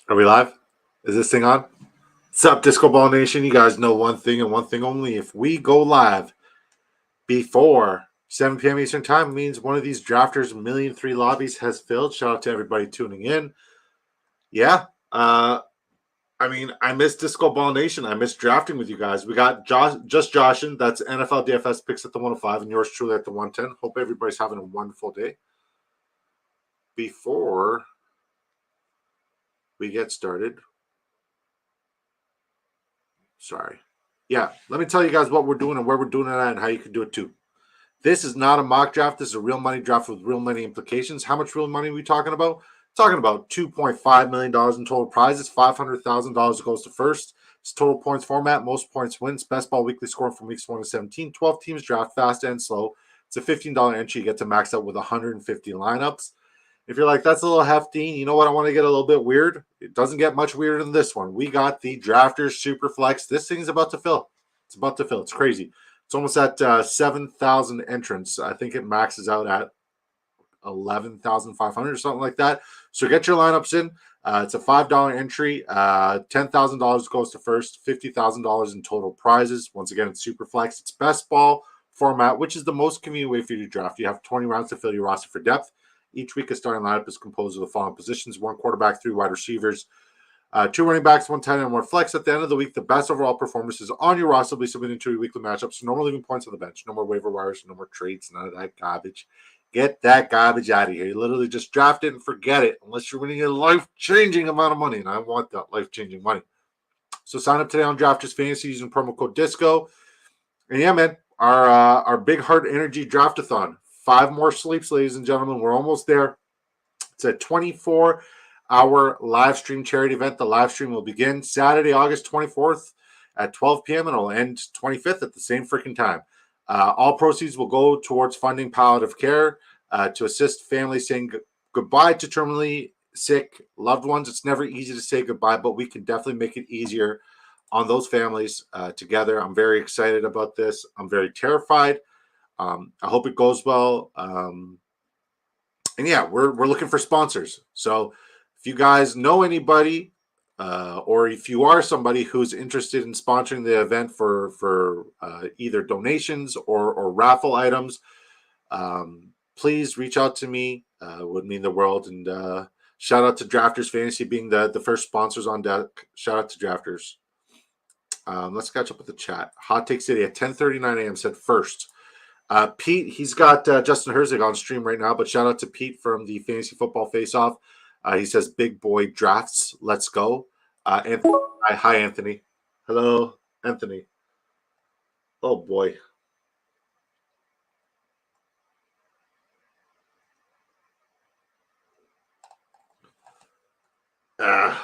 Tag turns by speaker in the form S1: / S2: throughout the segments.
S1: Are we live? Is this thing on? What's up, Disco Ball Nation? You guys know one thing and one thing only. If we go live before 7 p.m. Eastern Time, it means one of these drafters' 1,000,003 lobbies has filled. Shout out to everybody tuning in. Yeah, I miss Disco Ball Nation. I miss drafting with you guys. We got just Joshin. That's NFL DFS picks at the 105 and yours truly at the 110. Hope everybody's having a wonderful day. Before we get started, let me tell you guys what we're doing and where we're doing it at and how you can do it too. This is not a mock draft. This is a real money draft with real money implications. How much real money are we talking about? Talking about $2.5 million in total prizes. $500,000 goes to first. It's total points format. Most points wins. Best ball weekly scoring from weeks 1 to 17. 12 teams draft fast and slow. It's a $15 entry. You get to max out with 150 lineups. If you're like, that's a little hefty, you know what? I want to get a little bit weird. It doesn't get much weirder than this one. We got the Drafters Superflex. This thing's about to fill. It's about to fill. It's crazy. It's almost at 7,000 entrants. I think it maxes out at 11,500 or something like that. So get your lineups in. It's a $5 entry. $10,000 goes to first. $50,000 in total prizes. Once again, it's Superflex. It's best ball format, which is the most convenient way for you to draft. You have 20 rounds to fill your roster for depth. Each week, a starting lineup is composed of the following positions: 1 quarterback, 3 wide receivers, 2 running backs, 1 tight end, and 1 flex. At the end of the week, the best overall performances on your roster will be submitted to your weekly matchups. So no more leaving points on the bench, no more waiver wires, no more trades, none of that garbage. Get that garbage out of here. You literally just draft it and forget it, unless you're winning a life-changing amount of money, and I want that life-changing money. So sign up today on Drafters Fantasy using promo code DISCO. And yeah, man, our Big Heart Energy Draftathon. 5 more sleeps, ladies and gentlemen. We're almost there. It's a 24-hour live stream charity event. The live stream will begin Saturday, August 24th at 12 p.m. and it'll end 25th at the same freaking time. All proceeds will go towards funding palliative care to assist families saying goodbye to terminally sick loved ones. It's never easy to say goodbye, but we can definitely make it easier on those families together. I'm very excited about this. I'm very terrified. I hope it goes well. And yeah, we're looking for sponsors. So if you guys know anybody, or if you are somebody who's interested in sponsoring the event for either donations or raffle items, please reach out to me. Would mean the world. And shout out to Drafters Fantasy being the first sponsors on deck. Shout out to Drafters. Let's catch up with the chat. Hot Take City at 10:39 a.m. said first. Pete, he's got Justin Herzig on stream right now, but shout out to Pete from the Fantasy Football Face-Off. He says, big boy drafts, let's go. Anthony, hi, Anthony. Hello, Anthony. Oh, boy. All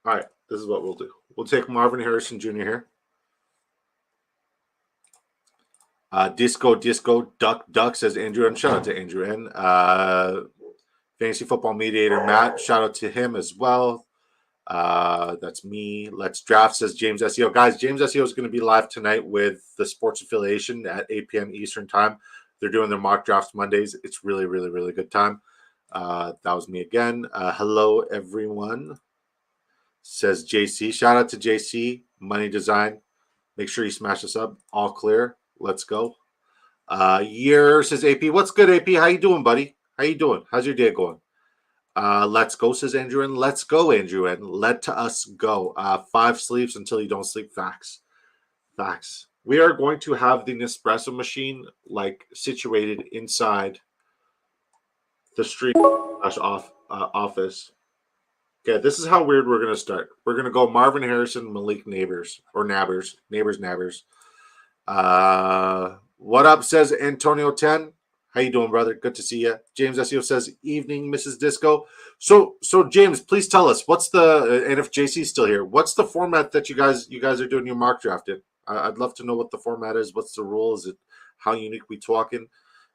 S1: right, this is what we'll do. We'll take Marvin Harrison Jr. here. Disco, Duck says Andrew N. Shout out to Andrew N. Fantasy Football Mediator Matt, shout out to him as well. That's me. Let's Draft says James SEO. Guys, James SEO is going to be live tonight with the Sports Affiliation at 8 p.m. Eastern Time. They're doing their mock drafts Mondays. It's really, really, really good time. That was me again. Hello, everyone, says JC. Shout out to JC, Money Design. Make sure you smash us up. All clear. Let's go. Year says AP. What's good, AP? How you doing, buddy? How you doing? How's your day going? Let's go, says Andrew. And let's go, Andrew. And let us go. 5 sleeps until you don't sleep. Facts. We are going to have the Nespresso machine situated inside the street office. Okay, this is how weird we're going to start. We're going to go Marvin Harrison, Malik Neighbors, or Nabbers. Nabbers. What up, says Antonio 10. How you doing, brother? Good to see you. James SEO says, evening, Mrs. Disco. So James, please tell us, what's the, and if JC's still here, what's the format that you guys are doing your mock draft in? I'd love to know what the format is. What's the rule? Is it how unique we talking?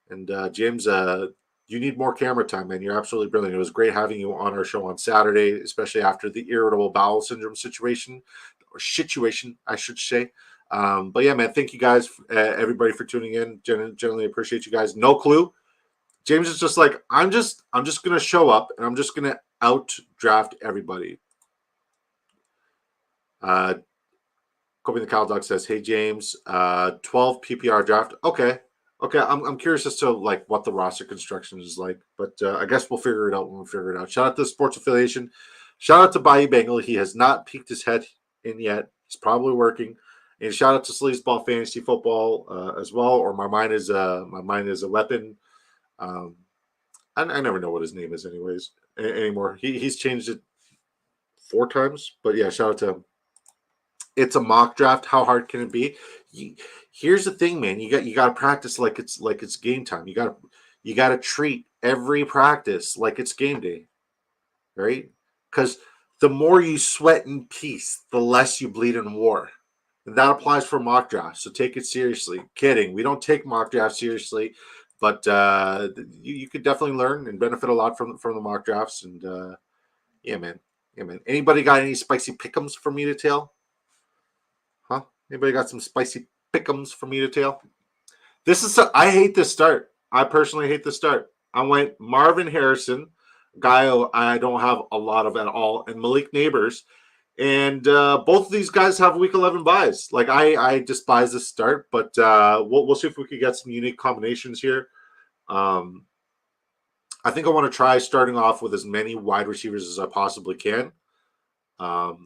S1: And James, you need more camera time, man. You're absolutely brilliant. It was great having you on our show on Saturday, especially after the irritable bowel syndrome situation, I should say. But yeah, man, thank you guys, everybody, for tuning in. Generally appreciate you guys. No clue. James is just like, I'm just gonna show up and I'm just gonna out draft everybody. Kobe the Cow Dog says, "Hey James, 12 PPR draft. Okay, I'm curious as to like what the roster construction is like, but I guess we'll figure it out when we figure it out." Shout out to the Sports Affiliation. Shout out to Bayou Bengal. He has not peeked his head in yet. He's probably working. And shout out to Sleazeball Fantasy Football as well. Or my mind is a weapon. Um, I never know what his name is, anyways, anymore. He's changed it 4 times, but yeah, shout out to him. It's a mock draft. How hard can it be? Here's the thing, man. You got to practice like it's game time. You got to treat every practice like it's game day, right? Because the more you sweat in peace, the less you bleed in war. And that applies for mock drafts. So take it seriously. Kidding. We don't take mock drafts seriously, but you could definitely learn and benefit a lot from the mock drafts. And yeah, man. Anybody got any spicy pick'ems for me to tell? Huh? Anybody got some spicy pick'ems for me to tell? I hate this start. I personally hate the start. I went Marvin Harrison, guy I don't have a lot of at all, and Malik Neighbors. And both of these guys have week 11 buys. Like I despise this start, but we'll see if we can get some unique combinations here. I think I want to try starting off with as many wide receivers as I possibly can.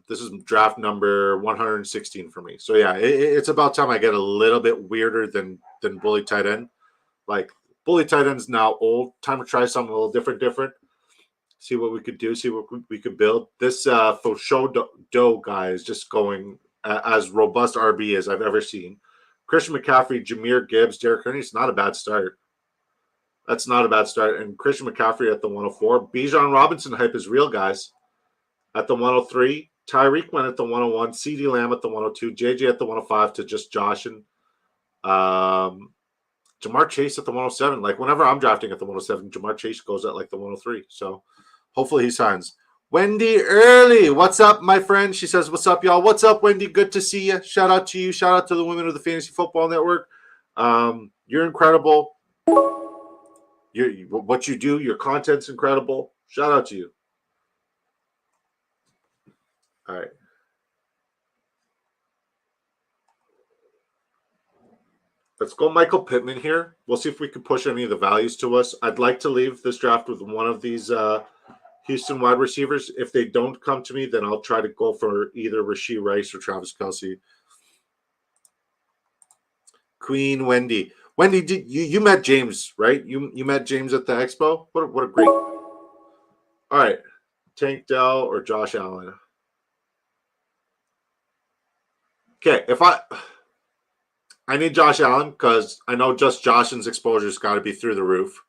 S1: This is draft number 116 for me. So yeah, it's about time I get a little bit weirder than bully tight end. Like bully tight end's now old. Time to try something a little different. See what we could do. See what we could build. This Fosho Doe guy is just going as robust RB as I've ever seen. Christian McCaffrey, Jahmyr Gibbs, Derek Henry. It's not a bad start. That's not a bad start. And Christian McCaffrey at the 104. Bijan Robinson hype is real, guys. At the 103, Tyreek went at the 101, CeeDee Lamb at the 102, JJ at the 105 to just Josh and Jamar Chase at the 107. Like whenever I'm drafting at the 107, Jamar Chase goes at like the 103. So hopefully he signs. Wendy Early, what's up, my friend? She says, "What's up, y'all? What's up, Wendy? Good to see you. Shout out to you. Shout out to the women of the Fantasy Football Network. You're incredible. What you do, your content's incredible. Shout out to you." All right. Let's go Michael Pittman here. We'll see if we can push any of the values to us. I'd like to leave this draft with one of these Houston wide receivers. If they don't come to me, then I'll try to go for either Rashee Rice or Travis Kelce. Queen Wendy. Wendy, did you met James, right? You met James at the expo? What a great. All right. Tank Dell or Josh Allen. Okay, if I need Josh Allen because I know just Josh's exposure's got to be through the roof.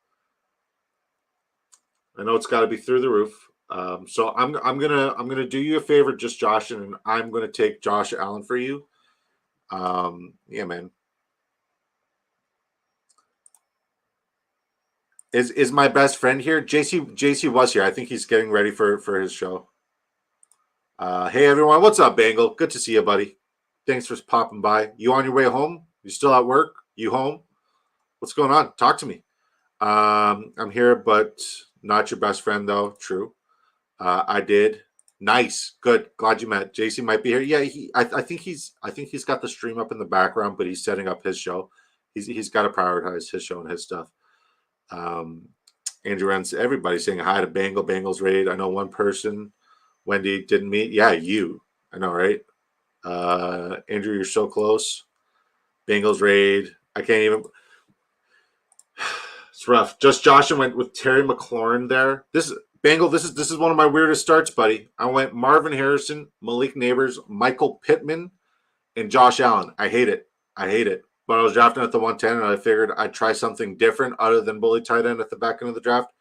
S1: I know it's got to be through the roof. So I'm gonna do you a favor, just Josh, and I'm gonna take Josh Allen for you. Yeah, man. Is my best friend here? JC was here. I think he's getting ready for his show. Hey everyone, what's up, Bangle? Good to see you, buddy. Thanks for popping by. You on your way home? You still at work? You home? What's going on? Talk to me. I'm here, but not your best friend, though. True. I did. Nice. Good. Glad you met. JC might be here. Yeah, I think he's got the stream up in the background, but he's setting up his show. He's got to prioritize his show and his stuff. Andrew Rents, everybody saying hi to Bangle. Bangles raid. I know one person. Wendy didn't meet. Yeah, you. I know, right? Andrew, you're so close. Bengals raid. I can't even. It's rough. Just Josh went with Terry McLaurin there. This is one of my weirdest starts, buddy. I went Marvin Harrison, Malik Neighbors, Michael Pittman, and Josh Allen. I hate it. But I was drafting at the 110, and I figured I'd try something different other than bully tight end at the back end of the draft.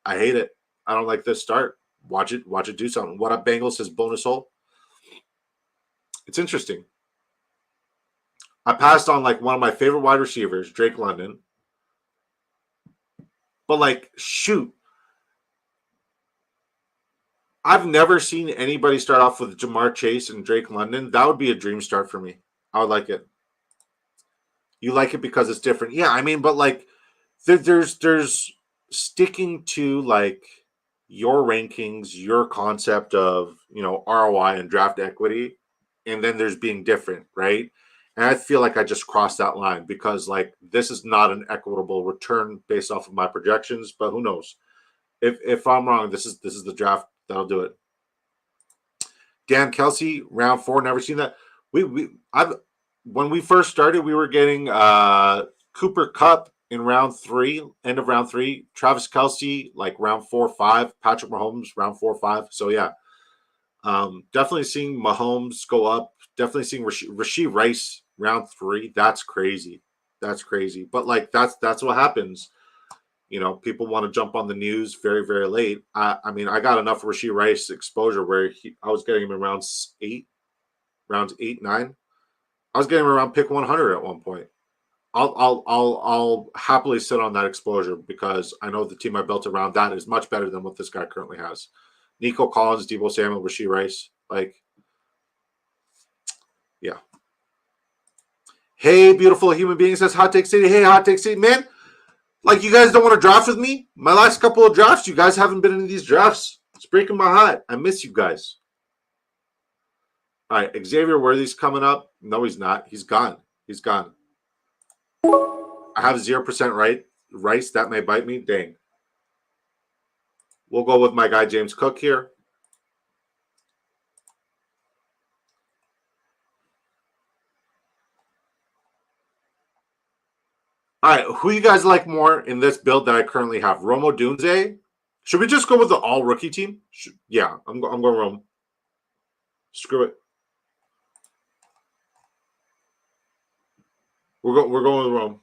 S1: I hate it. I don't like this start. Watch it do something. What up, Bengals? Says bonus hole. It's interesting. I passed on like one of my favorite wide receivers, Drake London. But like, shoot. I've never seen anybody start off with Jamar Chase and Drake London. That would be a dream start for me. I would like it. You like it because it's different. Yeah, I mean, but like there's sticking to like your rankings, your concept of, ROI and draft equity. and then there's being different, right? And I feel like I just crossed that line because like this is not an equitable return based off of my projections, but who knows? If I'm wrong, this is the draft that'll do it. Dan Kelsey, round 4, never seen that. I've when we first started, we were getting Cooper Kupp in round 3, end of round 3. Travis Kelsey, like round 4 or 5. Patrick Mahomes, round 4 or 5. So yeah, definitely seeing Mahomes go up. Definitely seeing Rashee Rice round 3. That's crazy. That's crazy. But like that's what happens. You know, people want to jump on the news very, very late. I mean, I got enough Rashee Rice exposure where I was getting him in rounds 8, 9. I was getting him around pick 100 at one point. I'll happily sit on that exposure because I know the team I built around that is much better than what this guy currently has. Nico Collins, Deebo Samuel, Rashee Rice, like, yeah. Hey, beautiful human being, says Hot Take City. Hey, Hot Take City, man. Like, you guys don't want to draft with me? My last couple of drafts, you guys haven't been in these drafts. It's breaking my heart. I miss you guys. All right, Xavier Worthy's coming up. No, he's not. He's gone. He's gone. I have 0% Rice. That may bite me. Dang. We'll go with my guy, James Cook here. All right, who you guys like more in this build that I currently have? Rome Odunze? Should we just go with the all-rookie team? Yeah, I'm going Rome. Screw it. We're going with Rome.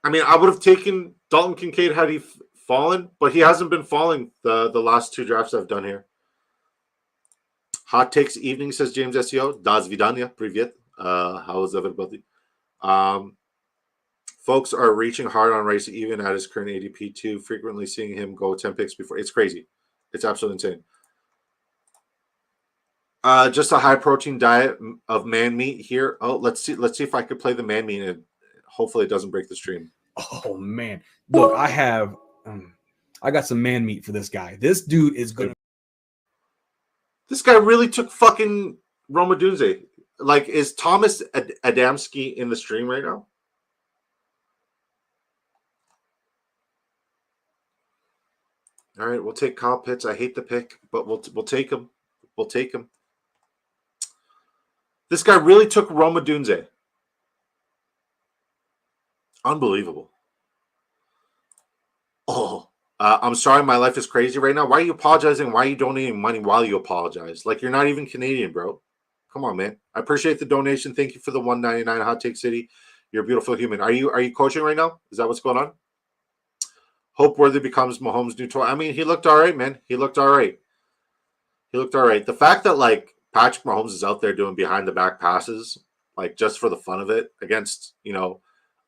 S1: I mean, I would have taken Dalton Kincaid had he fallen, but he hasn't been falling the last 2 drafts I've done here. Hot Takes Evening, says James SEO. Das vidanya, привет. How is everybody? Folks are reaching hard on Rice even at his current ADP too, frequently seeing him go 10 picks before. It's crazy. It's absolutely insane. Just a high protein diet of man meat here. Oh, let's see if I could play the man meat and hopefully it doesn't break the stream.
S2: Oh man. Look, I have I got some man meat for this guy. This dude is gonna.
S1: This guy really took fucking Rome Odunze. Like, is Thomas Adamski in the stream right now? All right, we'll take Kyle Pitts. I hate the pick, but we'll take him. We'll take him. This guy really took Rome Odunze. Unbelievable. Oh, I'm sorry, my life is crazy right now. Why are you apologizing? Why are you donating money while you apologize? Like, you're not even Canadian, bro. Come on, man. I appreciate the donation. Thank you for the $1.99 Hot Take City. You're a beautiful human. Are you coaching right now? Is that what's going on? Hope Worthy becomes Mahomes' new toy. I mean, he looked all right, man. He looked all right. The fact that, like, Patrick Mahomes is out there doing behind-the-back passes, like, just for the fun of it against, you know,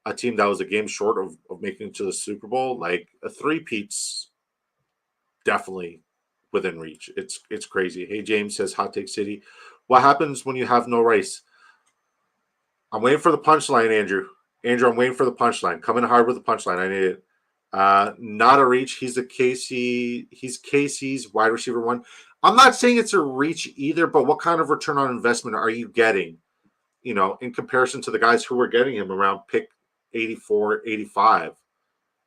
S1: a team that was a game short of making it to the Super Bowl, like, a three-peat's definitely within reach. It's crazy. Hey, James says, Hot Take City. What happens when you have no Rice? I'm waiting for the punchline, Andrew. Andrew, I'm waiting for the punchline. Coming hard with the punchline. I need it. Not a reach. He's Casey's wide receiver 1. I'm not saying it's a reach either, but what kind of return on investment are you getting, you know, in comparison to the guys who were getting him around pick 84, 85,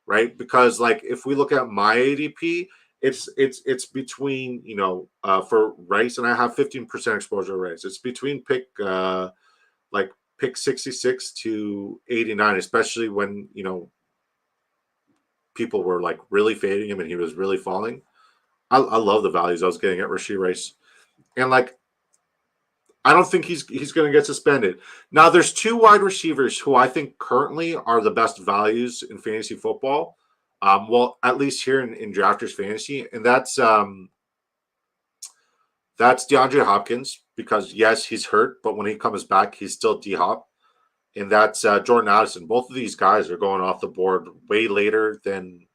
S1: right? Because, like, if we look at my ADP, it's between, you know, for Rice, and I have 15% exposure to Rice. It's between pick 66 to 89, especially when, you know, people were like really fading him and he was really falling. I love the values I was getting at Rashee Rice. And, like, I don't think he's going to get suspended. Now, there's 2 wide receivers who I think currently are the best values in fantasy football. Well, at least here in Drafters Fantasy, and that's DeAndre Hopkins, because yes, he's hurt, but when he comes back, he's still D-Hop. And that's Jordan Addison. Both of these guys are going off the board way later than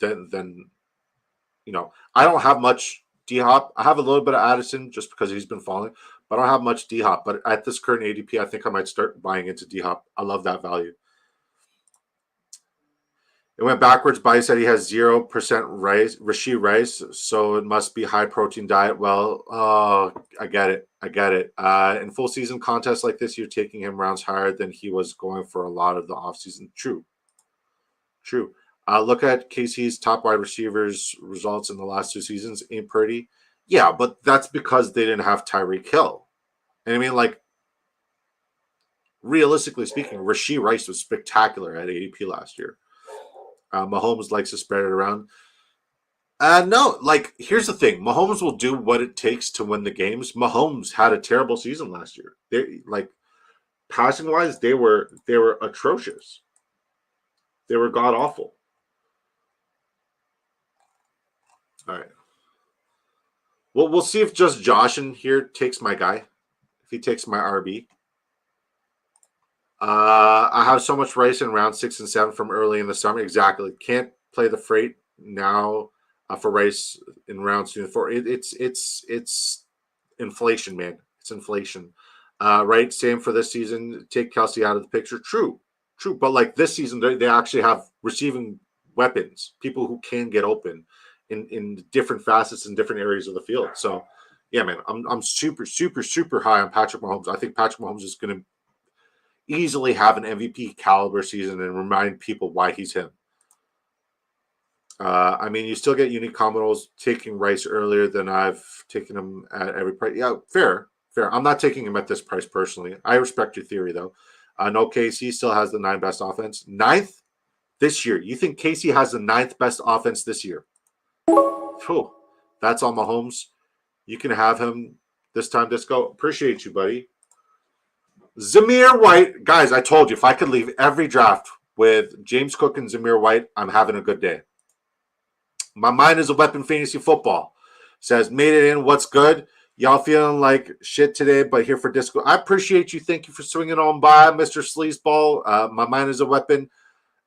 S1: you know. I don't have much D-Hop. I have a little bit of Addison just because he's been falling, but I don't have much D-Hop. But at this current ADP, I think I might start buying into D-Hop. I love that value. It went backwards. Buddy said he has 0% rice, Rashi rice, so it must be high protein diet. Well, I get it. I get it. In full season contests like this, you're taking him rounds higher than he was going for a lot of the offseason. True. True. Look at KC's top wide receivers results in the last 2 seasons. Ain't pretty. Yeah, but that's because they didn't have Tyreek Hill. And I mean, like, realistically speaking, Rashee Rice was spectacular at ADP last year. Mahomes likes to spread it around. No, like, here's the thing. Mahomes will do what it takes to win the games. Mahomes had a terrible season last year. They, like, passing wise, they were atrocious. They were god awful. All right. Well, we'll see if just Josh in here takes my guy. If he takes my RB. I have so much rice in round 6 and 7 from early in the summer. Exactly. Can't play the freight now for rice in rounds 2 and 4. It's inflation, man. It's inflation. Right. Same for this season. Take Kelsey out of the picture. True. But like this season, they actually have receiving weapons, people who can get open in different facets and different areas of the field. So, yeah, man, I'm super high on Patrick Mahomes. I think Patrick Mahomes is going to easily have an MVP caliber season and remind people why he's him. I mean, you still get unique combos taking Rice earlier than I've taken him at every price. Yeah, fair. I'm not taking him at this price personally. I respect your theory, though. No, KC still has the 9th best offense. 9th this year. You think KC has the 9th best offense this year? Whew. That's on Mahomes. You can have him this time, Disco. Appreciate you, buddy. Zamir White. Guys, I told you, if I could leave every draft with James Cook and Zamir White, I'm having a good day. My mind is a weapon fantasy football. Says, made it in. What's good? Y'all feeling like shit today, but here for Disco. I appreciate you. Thank you for swinging on by, Mr. Sleazeball. My mind is a weapon.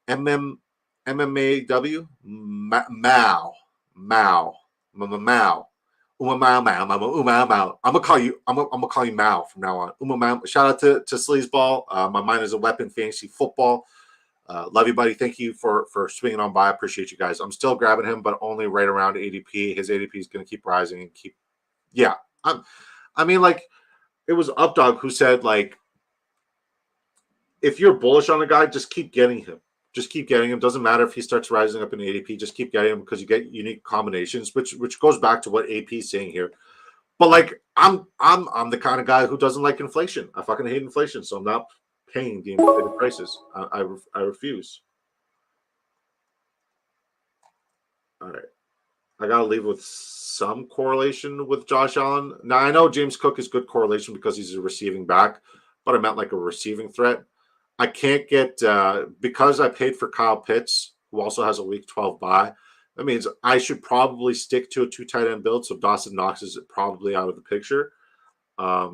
S1: MMAW. Mao. I'm gonna call you Mao from now on. Shout out to Sleazeball. My mind is a weapon. Fantasy football. Love you, buddy. Thank you for swinging on by. I appreciate you guys. I'm still grabbing him, but only right around ADP. His ADP is going to keep rising and keep. Yeah, I mean, like, it was Updog who said, like, if you're bullish on a guy, just keep getting him. Just keep getting him. Doesn't matter if he starts rising up in ADP. Just keep getting him because you get unique combinations, which goes back to what AP is saying here. But like, I'm the kind of guy who doesn't like inflation. I fucking hate inflation, so I'm not paying the inflated prices. I refuse. All right. I got to leave with some correlation with Josh Allen. Now, I know James Cook is good correlation because he's a receiving back, but I meant like a receiving threat. I can't get because I paid for Kyle Pitts, who also has a week 12 bye. That means I should probably stick to a 2 tight end build. So Dawson Knox is probably out of the picture. But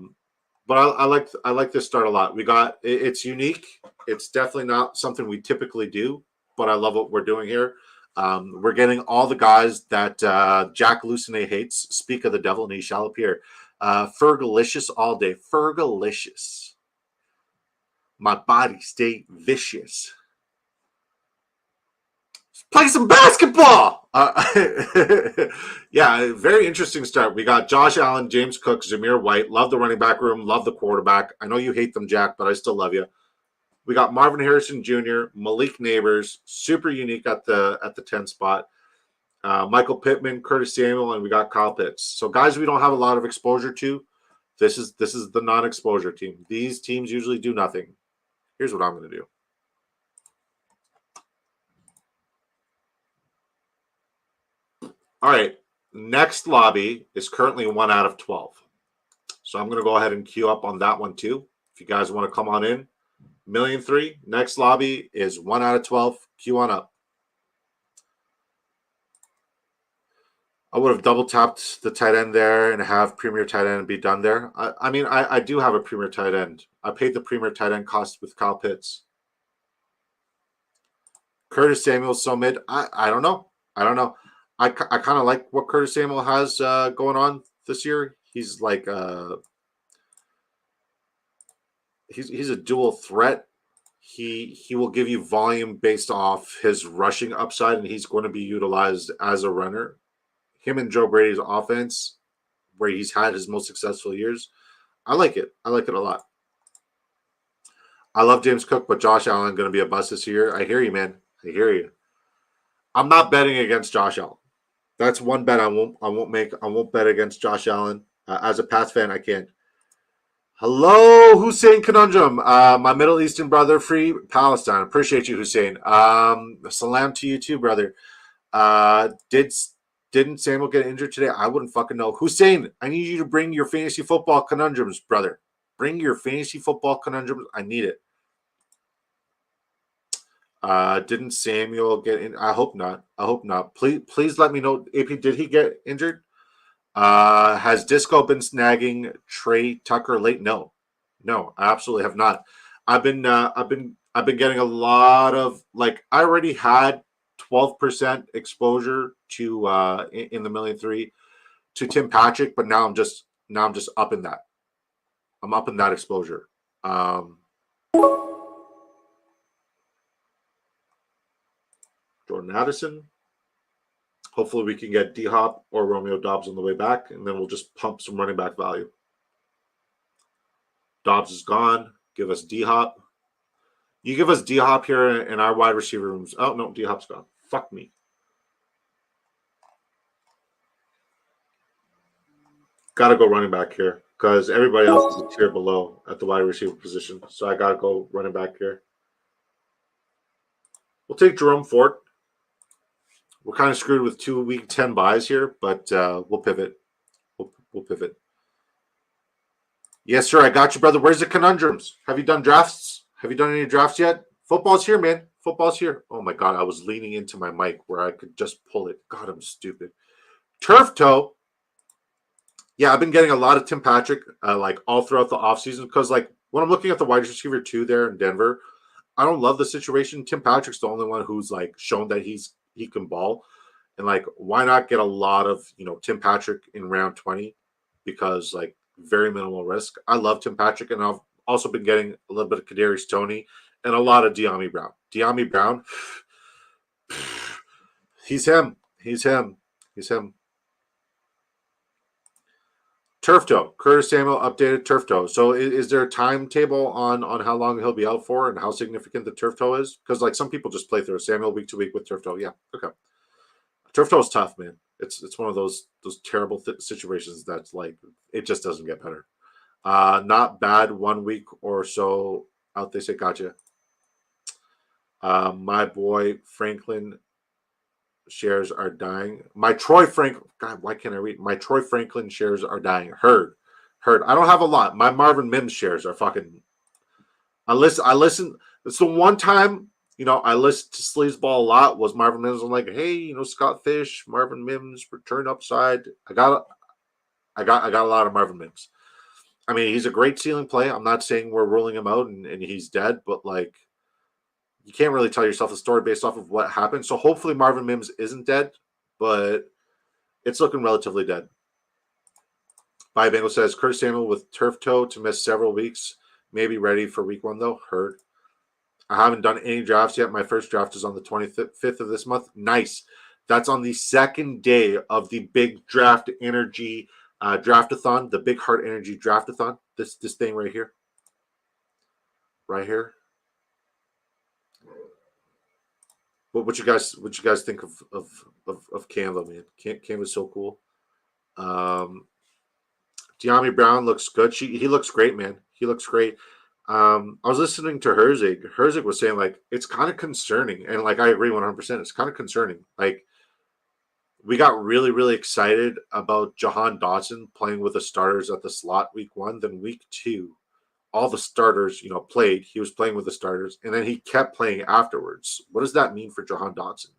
S1: I like this start a lot. It's unique. It's definitely not something we typically do, but I love what we're doing here. We're getting all the guys that Jack Lucene hates. Speak of the devil, and he shall appear. Fergalicious all day. Fergalicious. My body stay vicious. Let's play some basketball. Yeah, very interesting start. We got Josh Allen, James Cook, Zamir White. Love the running back room. Love the quarterback. I know you hate them, Jack, but I still love you. We got Marvin Harrison Jr., Malik Neighbors, super unique at the 10 spot. Michael Pittman, Curtis Samuel, and we got Kyle Pitts. So guys we don't have a lot of exposure to. This is the non-exposure team. These teams usually do nothing. Here's what I'm going to do. All right. Next lobby is currently 1 out of 12. So I'm going to go ahead and queue up on that one too. If you guys want to come on in. 1,000,003. Next lobby is 1 out of 12. Queue on up. I would have double tapped the tight end there and have premier tight end and be done there. I mean, I do have a premier tight end. I paid the premier tight end cost with Kyle Pitts. Curtis Samuel so mid. I don't know. I kind of like what Curtis Samuel has going on this year. He's like he's a dual threat. he will give you volume based off his rushing upside, and he's going to be utilized as a runner. Him and Joe Brady's offense, where he's had his most successful years, I like it. I like it a lot. I love James Cook, but Josh Allen going to be a bust this year. I hear you, man. I hear you. I'm not betting against Josh Allen. That's one bet I won't make. I won't bet against Josh Allen. As a Pats fan, I can't. Hello, Hussein Conundrum. My Middle Eastern brother, free Palestine. Appreciate you, Hussein. Salam to you too, brother. Didn't Samuel get injured today? I wouldn't fucking know. Hussein, I need you to bring your fantasy football conundrums, brother. Bring your fantasy football conundrums. I need it. Didn't Samuel get in? I hope not. I hope not. Please let me know. AP, did he get injured? Has Disco been snagging Trey Tucker late? No, I absolutely have not. I've been getting a lot of, like, I already had 12% exposure to in the $1,000,003 to Tim Patrick, but now I'm just up in that. I'm up in that exposure. Jordan Addison. Hopefully we can get D-Hop or Romeo Dobbs on the way back, and then we'll just pump some running back value. Dobbs is gone. Give us D-Hop. You give us D-Hop here in our wide receiver rooms. Oh, no, D-Hop's gone. Fuck me. Got to go running back here because everybody else is a tier below at the wide receiver position. So I got to go running back here. We'll take Jerome Ford. We're kind of screwed with 2 week 10 buys here, but we'll pivot. We'll pivot. Yes, sir. I got you, brother. Where's the conundrums? Have you done drafts? Have you done any drafts yet? Football's here, man. Football's here. Oh, my God. I was leaning into my mic where I could just pull it. God, I'm stupid. Turf toe. Yeah, I've been getting a lot of Tim Patrick like all throughout the offseason because, like, when I'm looking at the wide receiver 2 there in Denver, I don't love the situation. Tim Patrick's the only one who's, like, shown that he can ball. And, like, why not get a lot of, Tim Patrick in round 20? Because, like, very minimal risk. I love Tim Patrick, and I've also been getting a little bit of Kadarius Toney and a lot of De'Ami Brown. De'Ami Brown, he's him. Turf toe. Curtis Samuel updated turf toe. So is there a timetable on how long he'll be out for and how significant the turf toe is? Because, like, some people just play through Samuel week to week with turf toe. Yeah, okay. Turf toe is tough, man. It's one of those terrible situations that's, like, it just doesn't get better. Not bad 1 week or so out. They say gotcha. My boy Franklin shares are dying. My Troy Franklin. God, why can't I read? My Troy Franklin shares are dying. Heard. I don't have a lot. My Marvin Mims shares are fucking. I listen. It's the one time I listened to Sleazeball a lot. Was Marvin Mims? I'm like, hey, Scott Fish, Marvin Mims, return upside. I got a lot of Marvin Mims. I mean, he's a great ceiling play. I'm not saying we're ruling him out and he's dead, but, like, you can't really tell yourself a story based off of what happened. So hopefully Marvin Mims isn't dead, but it's looking relatively dead. Bengal says Curtis Samuel with turf toe to miss several weeks. Maybe ready for week 1 though. Heard. I haven't done any drafts yet. My first draft is on the 25th of this month. Nice. That's on the second day of the big draft energy draftathon, the Big Heart Energy draftathon. This thing right here. Right here. What you guys think of Canva, man? Canva's so cool. De'Ami Brown looks good. He looks great, man. He looks great. I was listening to Herzig. Herzig was saying, like, it's kind of concerning, and, like, I agree 100%. It's kind of concerning. Like, we got really, really excited about Jahan Dotson playing with the starters at the slot week 1. Then week 2, all the starters, played. He was playing with the starters, and then he kept playing afterwards. What does that mean for Jahan Dotson?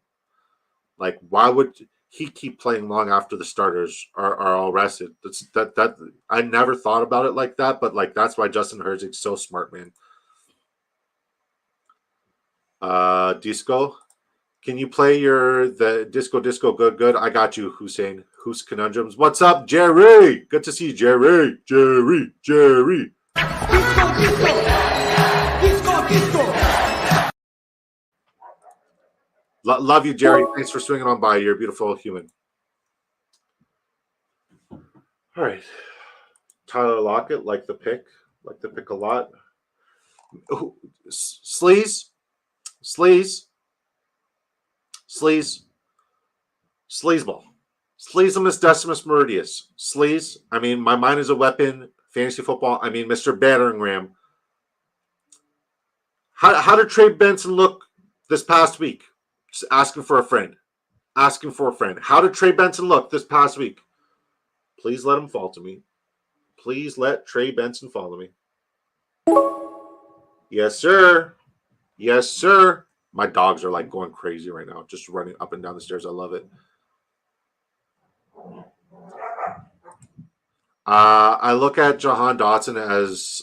S1: Like, why would he keep playing long after the starters are all rested? That I never thought about it like that, but, like, that's why Justin Herzig's so smart, man. Disco, can you play the disco good? I got you, Hussein. Who's Conundrums? What's up, Jerry? Good to see you, Jerry. Jerry.
S3: Disco.
S1: Love you, Jerry. Thanks for swinging on by. You're a beautiful human. All right. Tyler Lockett, like the pick a lot. Sleaze, Sleazeball. Sleazemus Decimus Meridius. Sleaze. I mean, my mind is a weapon. Fantasy football. I mean, Mr. Battering Ram. How did Trey Benson look this past week? Just asking for a friend. Asking for a friend. How did Trey Benson look this past week? Please let him fall to me. Please let Trey Benson follow me. Yes, sir. Yes, sir. My dogs are like going crazy right now, just running up and down the stairs. I love it. I look at Jahan Dotson as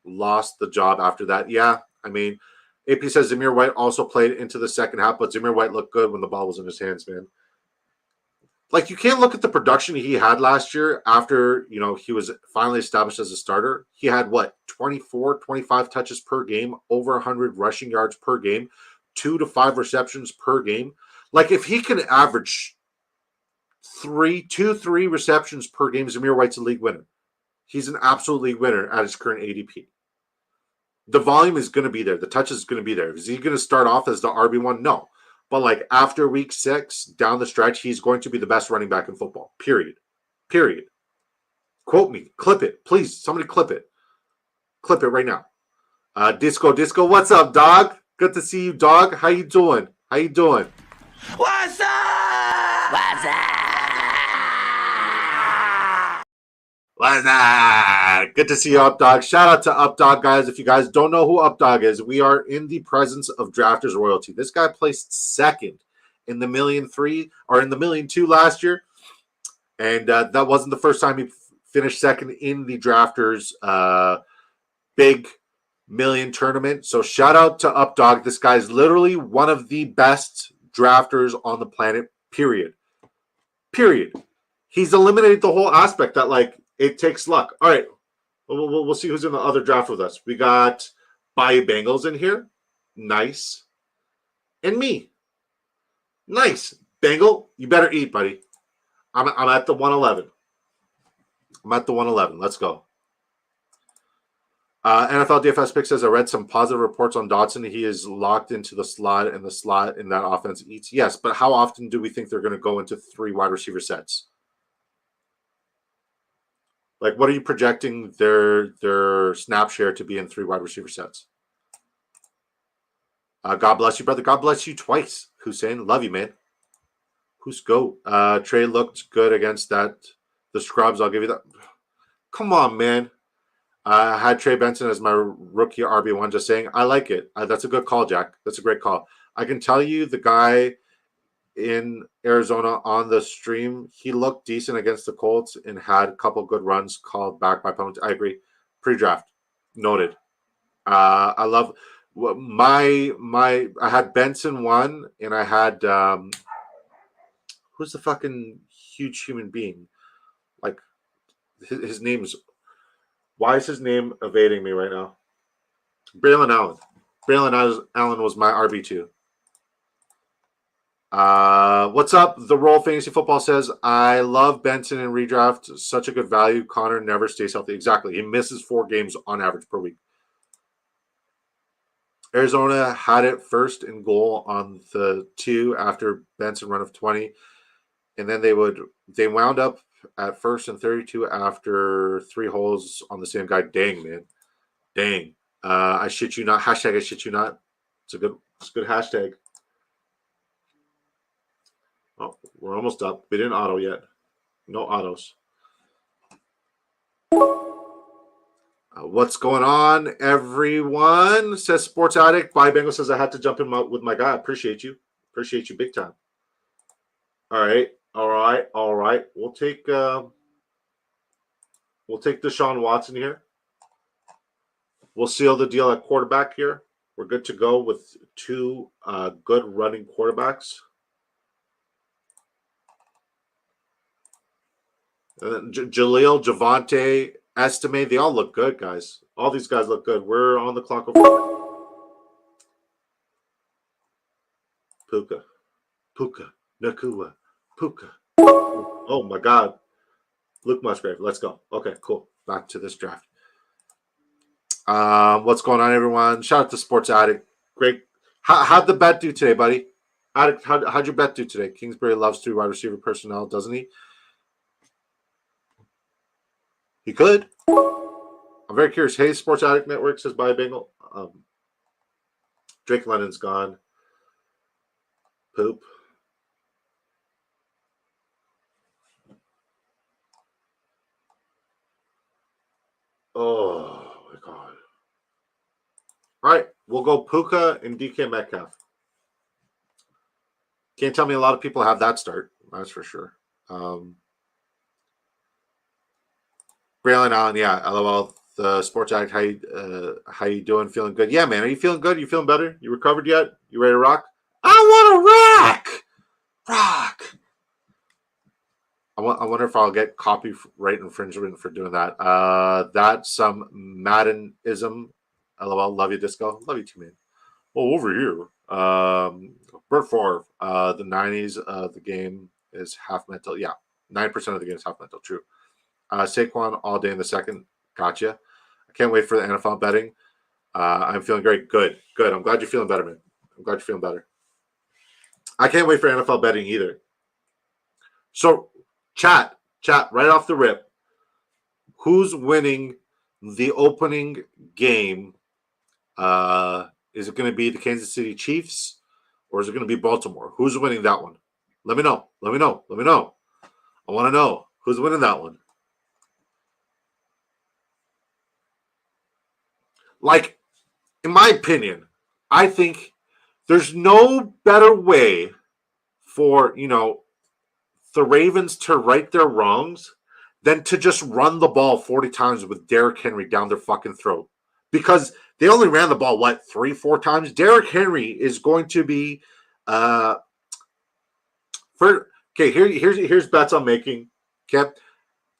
S1: lost the job after that. Yeah, I mean, AP says Zamir White also played into the second half, but Zamir White looked good when the ball was in his hands, man. Like, you can't look at the production he had last year after, he was finally established as a starter. He had, 24, 25 touches per game, over 100 rushing yards per game, 2 to 5 receptions per game. Like, if he can average 3 receptions per game, Zamir White's a league winner. He's an absolute league winner at his current ADP. The volume is going to be there. The touch is going to be there. Is he going to start off as the RB1? No. But after week 6, down the stretch, he's going to be the best running back in football. Period. Quote me. Clip it. Please, somebody clip it. Clip it right now. Disco, what's up, dog? Good to see you, dog. How you doing?
S3: What's up?
S1: Good to see you, Updog. Shout out to Updog, guys. If you guys don't know who Updog is, we are in the presence of Drafters royalty. This guy placed second in the $1,000,003 or in the $1,000,002 last year, and that wasn't the first time he finished second in the Drafters big million tournament. So shout out to Updog. This guy's literally one of the best drafters on the planet. Period. He's eliminated the whole aspect that it takes luck. All right. We'll see who's in the other draft with us. We got Bayou Bengals in here. Nice. And me. Nice. Bengal, you better eat, buddy. I'm at the 111. Let's go. NFL DFS pick says, I read some positive reports on Dotson. He is locked into the slot, and the slot in that offense eats. Yes, but how often do we think they're going to go into 3 wide receiver sets? What are you projecting their snap share to be in 3 wide receiver sets? God bless you, brother. God bless you twice, Hussein. Love you, man. Who's go? Trey looked good against the scrubs. I'll give you that. Come on, man. I had Trey Benson as my rookie RB1, just saying. I like it. That's a good call, Jack. That's a great call. I can tell you the guy in Arizona on the stream, he looked decent against the Colts and had a couple good runs called back by opponents. I agree. Pre-draft. Noted. I love I had Benson 1, and I had who's the fucking huge human being? His name's, why is his name evading me right now? Braylon Allen. Braylon Allen was my RB2. What's up? The Roll Fantasy Football says, I love Benson in redraft. Such a good value. Connor never stays healthy. Exactly. He misses 4 games on average per week. Arizona had it first and goal on the 2 after Benson run of 20. And then they wound up at first and 32 after 3 holes on the same guy. Dang, man. Dang. I shit you not. Hashtag I shit you not. It's a good hashtag. Oh, we're almost up. We didn't auto yet. No autos. What's going on, everyone? Says Sports Addict. Bye, Bengal says I had to jump in with my guy. Appreciate you big time. All right. We'll take Deshaun Watson here. We'll seal the deal at quarterback here. We're good to go with 2 good running quarterbacks. Jaleel, Javonte, Estime, they all look good, guys. All these guys look good. We're on the clock over. Puka. Puka, Nakua, Puka. Oh my God. Luke Musgrave. Let's go. Okay, cool. Back to this draft. What's going on, everyone? Shout out to Sports Addict. Great. How'd the bet do today, buddy? How'd your bet do today? Kingsbury loves 2 wide receiver personnel, doesn't he? He could. I'm very curious. Hey, Sports Addict Network says bye, Bengal. Drake London's gone. Poop. Oh my God. All right, we'll go Puka and DK Metcalf. Can't tell me a lot of people have that start. That's for sure. Braylon Allen, yeah. LOL. The Sports Addict, how you doing? Feeling good? Yeah, man. Are you feeling good? You feeling better? You recovered yet? You ready to rock? I want to rock. I wonder if I'll get copyright infringement for doing that. That's some Maddenism. LOL. Love you, Disco. Love you too, man. Oh, over here. Bert Favre. The 90s of the game is half mental. Yeah, 9% of the game is half mental. True. Saquon all day in the second. Gotcha. I can't wait for the NFL betting. I'm feeling great. Good. I'm glad you're feeling better, man. I'm glad you're feeling better. I can't wait for NFL betting either. So, chat, right off the rip. Who's winning the opening game? Is it going to be the Kansas City Chiefs or is it going to be Baltimore? Who's winning that one? Let me know. I want to know who's winning that one. Like, in my opinion, I think there's no better way for, the Ravens to right their wrongs than to just run the ball 40 times with Derrick Henry down their fucking throat. Because they only ran the ball, 3-4 times? Derrick Henry is going to be here's bets I'm making. Okay.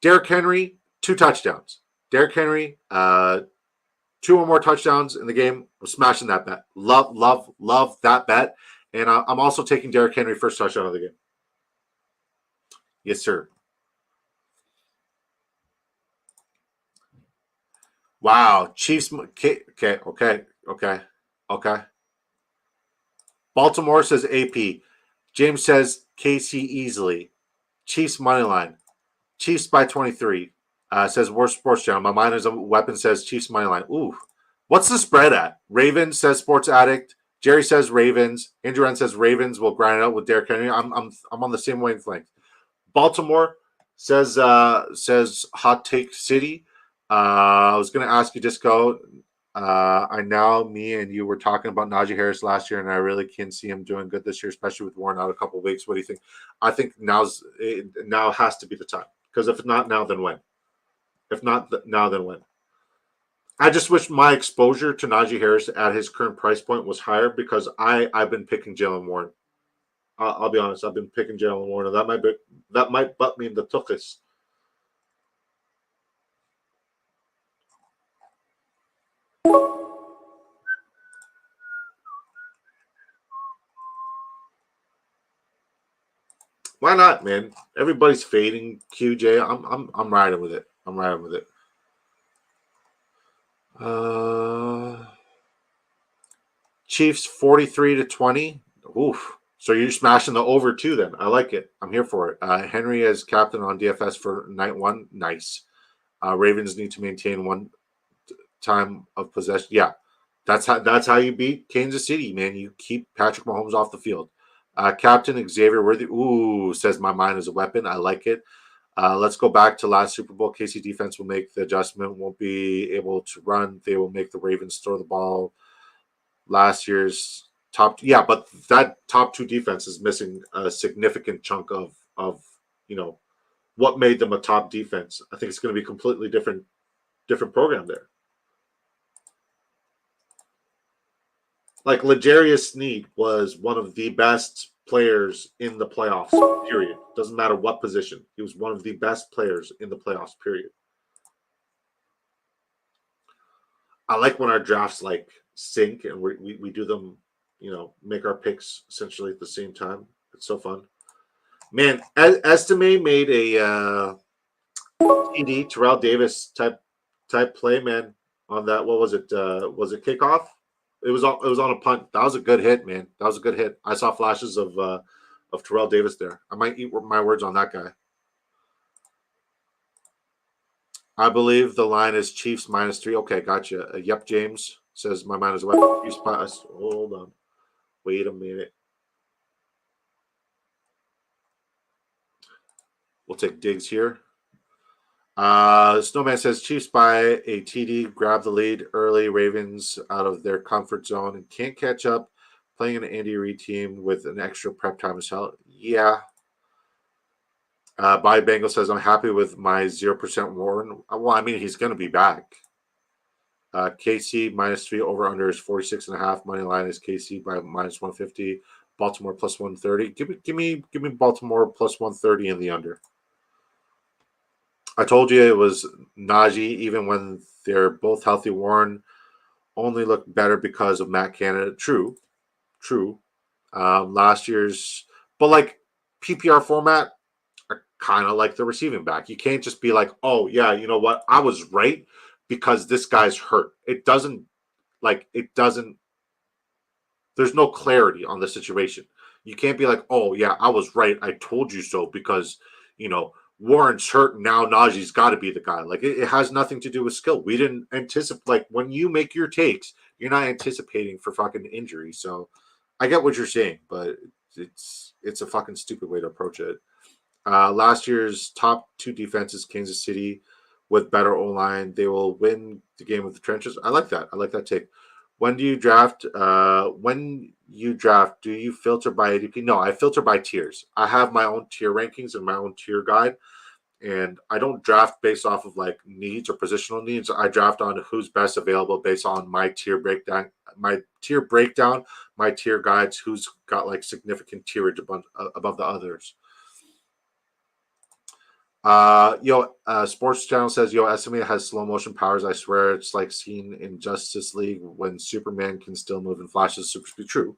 S1: Derrick Henry, 2 touchdowns. Derrick Henry, 2 or more touchdowns in the game. I'm smashing that bet. Love that bet. And I'm also taking Derrick Henry first touchdown of the game. Yes, sir. Wow. Chiefs. Okay. Baltimore says AP. James says KC easily. Chiefs money line. Chiefs by 23. Says Worst Sports Channel. My mind is a weapon says Chiefs money line. Ooh. What's the spread at? Ravens says Sports Addict. Jerry says Ravens. Andrew N says Ravens will grind it out with Derrick Henry. I'm on the same wavelength. Baltimore says Hot Take City. I was going to ask you, Disco. Me and you were talking about Najee Harris last year, and I really can see him doing good this year, especially with Warren out a couple of weeks. What do you think? I think now has to be the time, because if not now, then when? If not now, then when? I just wish my exposure to Najee Harris at his current price point was higher, because I've been picking Jaylen Warren. I'll be honest. I've been picking Jaylen Warren, and that might butt me in the tuchus. Why not, man? Everybody's fading QJ. I'm riding with it. Chiefs 43-20. Oof. So you're smashing the over too then. I like it. I'm here for it. Henry as captain on DFS for night 1. Nice. Ravens need to maintain 1 time of possession. Yeah. That's how you beat Kansas City, man. You keep Patrick Mahomes off the field. Captain Xavier Worthy. Ooh, says my mind is a weapon. I like it. Let's go back to last Super Bowl. KC defense will make the adjustment. Won't be able to run. They will make the Ravens throw the ball. Last year's top, yeah, but that top 2 defense is missing a significant chunk of what made them a top defense. I think it's going to be a completely different program there. Like L'Jarius Sneed was one of the best players in the playoffs, period. Doesn't matter what position. He was one of the best players in the playoffs, period. I like when our drafts sync and we do them, make our picks essentially at the same time. It's so fun. Man, Estime made a TD, Terrell Davis type play, man, on that. What was it? Was it kickoff? It was on a punt. That was a good hit, man. That was a good hit. I saw flashes of Terrell Davis there. I might eat my words on that guy. I believe the line is Chiefs -3. Okay, gotcha. Yep, James says my mind is wet. Hold on. Wait a minute. We'll take Diggs here. Snowman says Chiefs by a TD, grab the lead early. Ravens out of their comfort zone and can't catch up. Playing an Andy Reid team with an extra prep time as hell. Yeah. By Bengal says I'm happy with my 0% Warren. Well, I mean he's going to be back. KC -3 over under is 46.5. Money line is KC by -150. Baltimore +130. Give me Baltimore +130 in the under. I told you it was Najee, even when they're both healthy. Warren only looked better because of Matt Canada. True. Last year's, but like PPR format, I kind of like the receiving back. You can't just be like, oh yeah, you know what? I was right because this guy's hurt. It doesn't. There's no clarity on the situation. You can't be like, oh yeah, I was right. I told you so because, Warren's hurt. Now Najee's got to be the guy. Like it has nothing to do with skill. We didn't anticipate. Like when you make your takes, you're not anticipating for fucking injury. So I get what you're saying, but it's a fucking stupid way to approach it. Last year's top two defenses, Kansas City, with better O-line, they will win the game with the trenches. I like that. I like that take. When you draft, do you filter by ADP? No, I filter by tiers. I have my own tier rankings and my own tier guide, and I don't draft based off of like needs or positional needs. I draft on who's best available based on my tier breakdown, my tier guides, who's got like significant tierage above the others. Sports Channel says, Estimate has slow motion powers. I swear it's like seen in Justice League when Superman can still move and flashes super speed. True.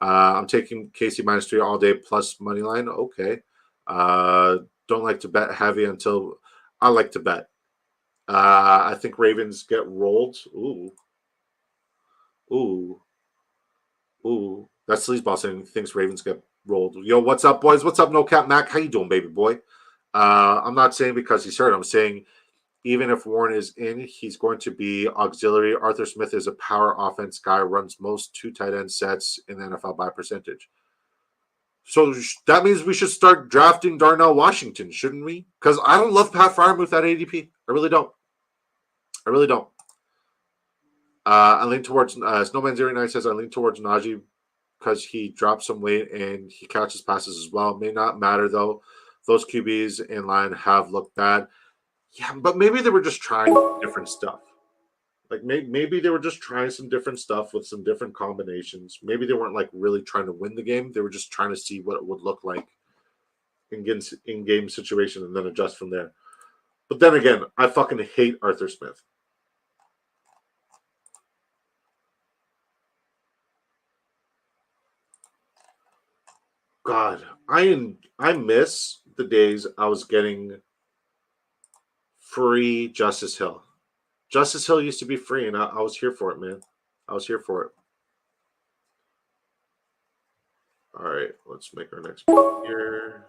S1: I'm taking KC -3 all day plus money line. Okay. Don't like to bet heavy until I like to bet. I think Ravens get rolled. Ooh. That's Sleazeball saying he thinks Ravens get rolled. Yo, what's up, boys? What's up, No Cap Mac? How you doing, baby boy? I'm not saying because he's hurt. I'm saying even if Warren is in, he's going to be auxiliary. Arthur Smith is a power offense guy, runs most 2 tight end sets in the NFL by percentage. So that means we should start drafting Darnell Washington, shouldn't we? Because I don't love Pat Freiermuth at ADP. I really don't. I lean towards Snowman09 says I lean towards Najee because he drops some weight and he catches passes as well. May not matter though. Those QBs in line have looked bad. Yeah, but maybe they were just trying different stuff. Like maybe they were just trying some different stuff with some different combinations. Maybe they weren't like really trying to win the game. They were just trying to see what it would look like in game situation and then adjust from there. But then again, I fucking hate Arthur Smith. God, I miss the days I was getting free Justice Hill. Justice Hill used to be free, and I was here for it, man. I was here for it. All right, let's make our next pick here.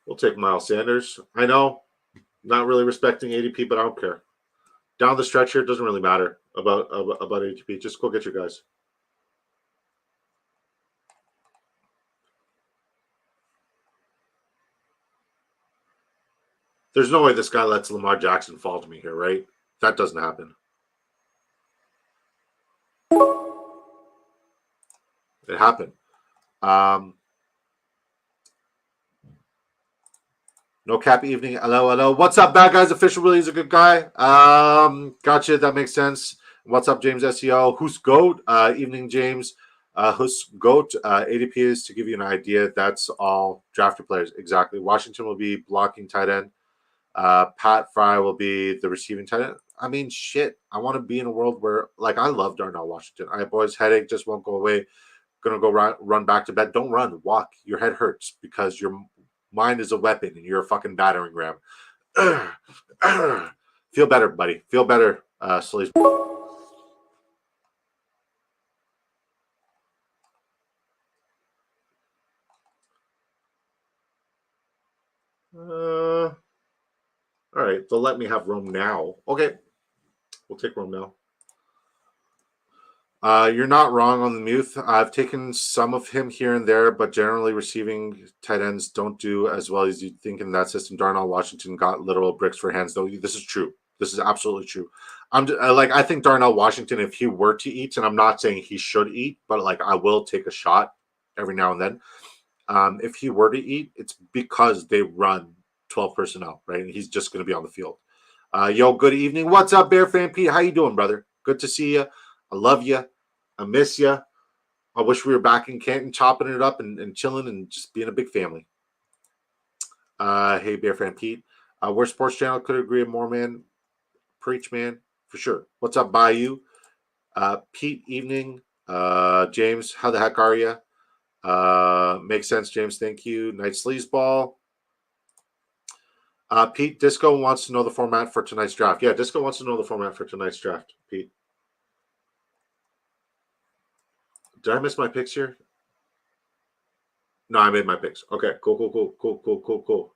S1: We'll take Miles Sanders. I know, not really respecting ADP, but I don't care. Down the stretch here, it doesn't really matter about ADP. Just go get your guys. There's no way this guy lets Lamar Jackson fall to me here, right? That doesn't happen. It happened. No cap evening. Hello. What's up, bad guys? Official really is a good guy. Gotcha. That makes sense. What's up, James SEO? Who's GOAT? Evening, James. Who's GOAT? ADP is to give you an idea. That's all drafted players. Exactly. Washington will be blocking tight end. Pat Fry will be the receiving tight end. I mean, shit. I want to be in a world where, like, I love Darnell Washington. I have boys, headache just won't go away. Gonna go run back to bed. Don't run. Walk. Your head hurts because your mind is a weapon and you're a fucking battering ram. Feel better, buddy. Feel better, Sleaze. All right, they'll let me have Rome now. Okay, we'll take Rome now. You're not wrong on the Muth. I've taken some of him here and there, but generally receiving tight ends don't do as well as you'd think in that system. Darnell Washington got literal bricks for hands, though. This is true. This is absolutely true. I think Darnell Washington, if he were to eat, and I'm not saying he should eat, but like I will take a shot every now and then. If he were to eat, it's because they run 12 personnel, right? And he's just going to be on the field. Yo, good evening. What's up, Bear Fan Pete? How you doing, brother? Good to see you. I love you. I miss you. I wish we were back in Canton chopping it up and chilling and just being a big family. Hey, Bear Fan Pete. Where Sports Channel could agree more, man. Preach, man, for sure. What's up, Bayou? Pete, evening. James, how the heck are you? Makes sense, James. Thank you. Night Sleazeball. Pete, Disco wants to know the format for tonight's draft. Yeah, Disco wants to know the format for tonight's draft, Pete. Did I miss my picks here? No, I made my picks. Okay, cool.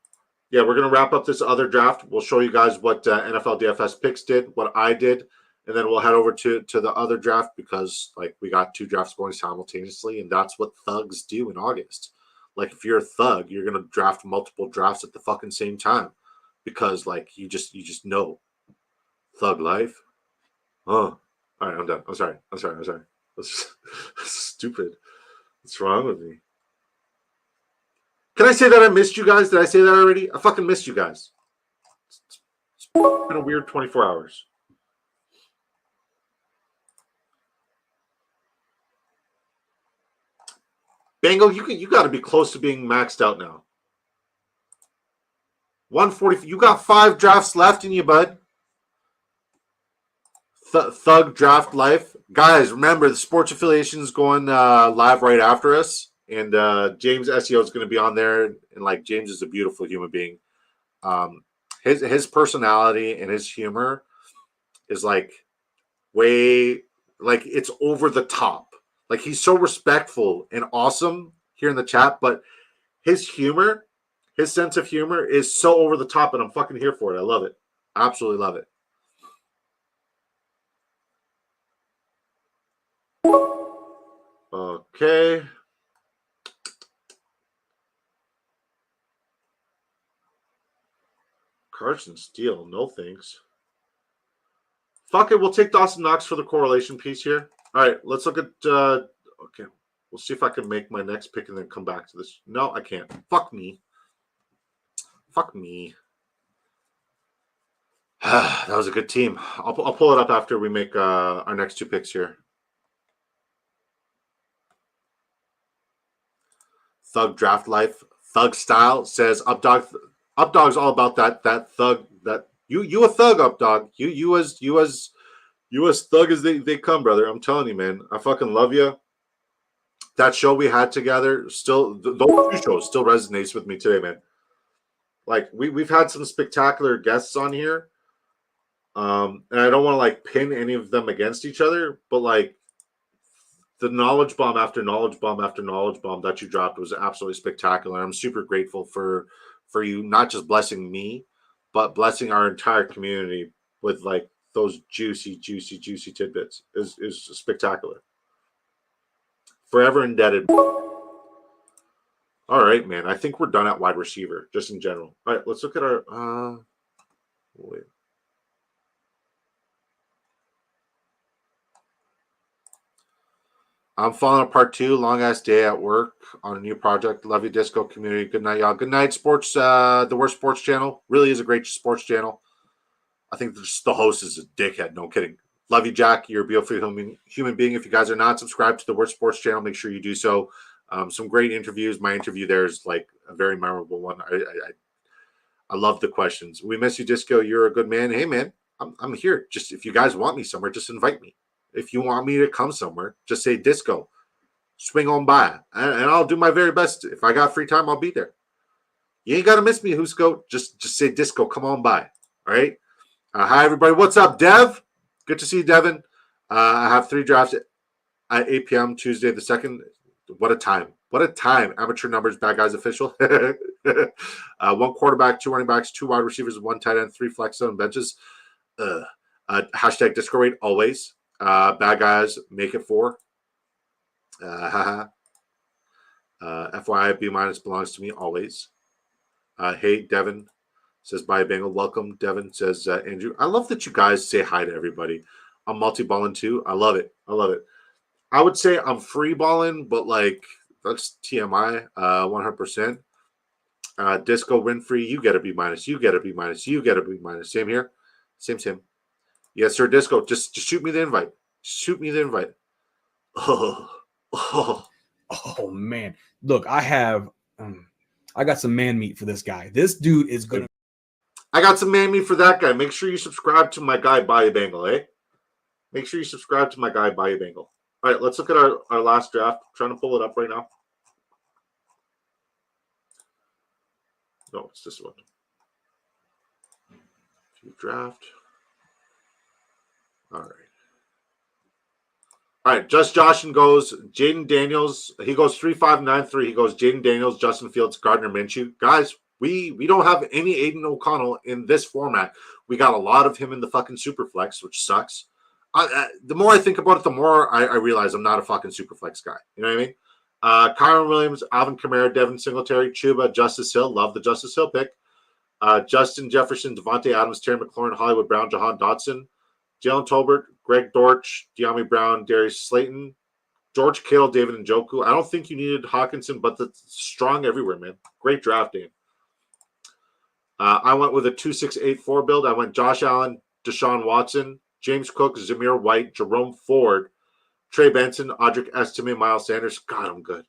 S1: Yeah, we're going to wrap up this other draft. We'll show you guys what NFL DFS picks did, what I did, and then we'll head over to the other draft because like we got 2 drafts going simultaneously, and that's what thugs do in August. Like if you're a thug, you're going to draft multiple drafts at the fucking same time because like you just know thug life. Oh, all right, I'm done. I'm sorry. That's stupid. What's wrong with me? Can I say that I missed you guys? Did I say that already? I fucking missed you guys. It's been a weird 24 hours. Bango, you got to be close to being maxed out now. 140. You got 5 drafts left in you, bud. Thug draft life, guys. Remember the sports affiliation is going live right after us, and James SEO is going to be on there. And like James is a beautiful human being. His personality and his humor is like way like it's over the top. Like he's so respectful and awesome here in the chat, but his humor, his sense of humor is so over the top, and I'm fucking here for it. I love it. Absolutely love it. Okay. Carson Steele, no thanks. Fuck it, we'll take Dawson Knox for the correlation piece here. All right, let's look at okay. We'll see if I can make my next pick and then come back to this. No, I can't. Fuck me. That was a good team. I'll pull it up after we make our next 2 picks here. Thug draft life, thug style says Updog. Updog's all about that thug. That you a thug, Updog. You as thug as they come, brother. I'm telling you, man. I fucking love you. That show we had together, still those 2 shows still resonates with me today, man. Like we've had some spectacular guests on here, and I don't want to like pin any of them against each other, but like the knowledge bomb after knowledge bomb after knowledge bomb that you dropped was absolutely spectacular. I'm super grateful for you not just blessing me, but blessing our entire community with like those juicy tidbits. Is spectacular. Forever indebted. All right, man. I think we're done at wide receiver, just in general. All right, let's look at our wait. I'm falling apart too. Long ass day at work on a new project. Love you, Disco community. Good night, y'all. Good night, sports. The Worst Sports Channel really is a great sports channel. I think the host is a dickhead. No kidding. Love you, Jack. You're a beautiful human being. If you guys are not subscribed to the Worst Sports Channel, make sure you do so. Some great interviews. My interview there is like a very memorable one. I love the questions. We miss you, Disco. You're a good man. Hey, man. I'm here. Just if you guys want me somewhere, just invite me. If you want me to come somewhere, just say Disco. Swing on by, and I'll do my very best. If I got free time, I'll be there. You ain't got to miss me, Husko. Just say Disco. Come on by. All right. Hi, everybody. What's up, Dev? Good to see you, Devin. I have 3 drafts at 8 p.m. Tuesday the 2nd. What a time. What a time. Amateur numbers, bad guys official. 1 quarterback, 2 running backs, 2 wide receivers, 1 tight end, 3 flex zone benches. Hashtag disco rate always. Bad guys make it 4. FYI, B minus belongs to me always. Hey, Devin says bye, Bengal. Welcome, Devin says Andrew. I love that you guys say hi to everybody. I'm multi-balling too. I love it. I love it. I would say I'm free balling, but like that's TMI 100%. Disco Winfrey, you get a B minus. You get a B minus. You get a B minus. Same here. Same. Yes, sir. Disco. Just shoot me the invite. Shoot me the invite.
S2: Oh man, look, I got some man meat for this guy. This dude is gonna.
S1: I got some man meat for that guy. Make sure you subscribe to my guy Bayou Bengal, eh? Make sure you subscribe to my guy Bayou Bengal. All right, let's look at our last draft. I'm trying to pull it up right now. No, it's this one. Draft. All right. All right, just Joshin goes. Jaden Daniels, he goes 3-5-9-3. He goes Jaden Daniels, Justin Fields, Gardner Minshew. Guys, we don't have any Aiden O'Connell in this format. We got a lot of him in the fucking Superflex, which sucks. The more I think about it, the more I realize I'm not a fucking Superflex guy. You know what I mean? Kyron Williams, Alvin Kamara, Devin Singletary, Chuba, Justice Hill. Love the Justice Hill pick. Justin Jefferson, Devontae Adams, Terry McLaurin, Hollywood Brown, Jahan Dotson, Jalen Tolbert, Greg Dortch, De'Ami Brown, Darius Slayton, George Kittle, David Njoku. I don't think you needed Hawkinson, but that's strong everywhere, man. Great drafting. I went with a 2-6-8-4 build. I went Josh Allen, Deshaun Watson, James Cook, Zamir White, Jerome Ford, Trey Benson, Audric Estime, Miles Sanders. God, I'm good.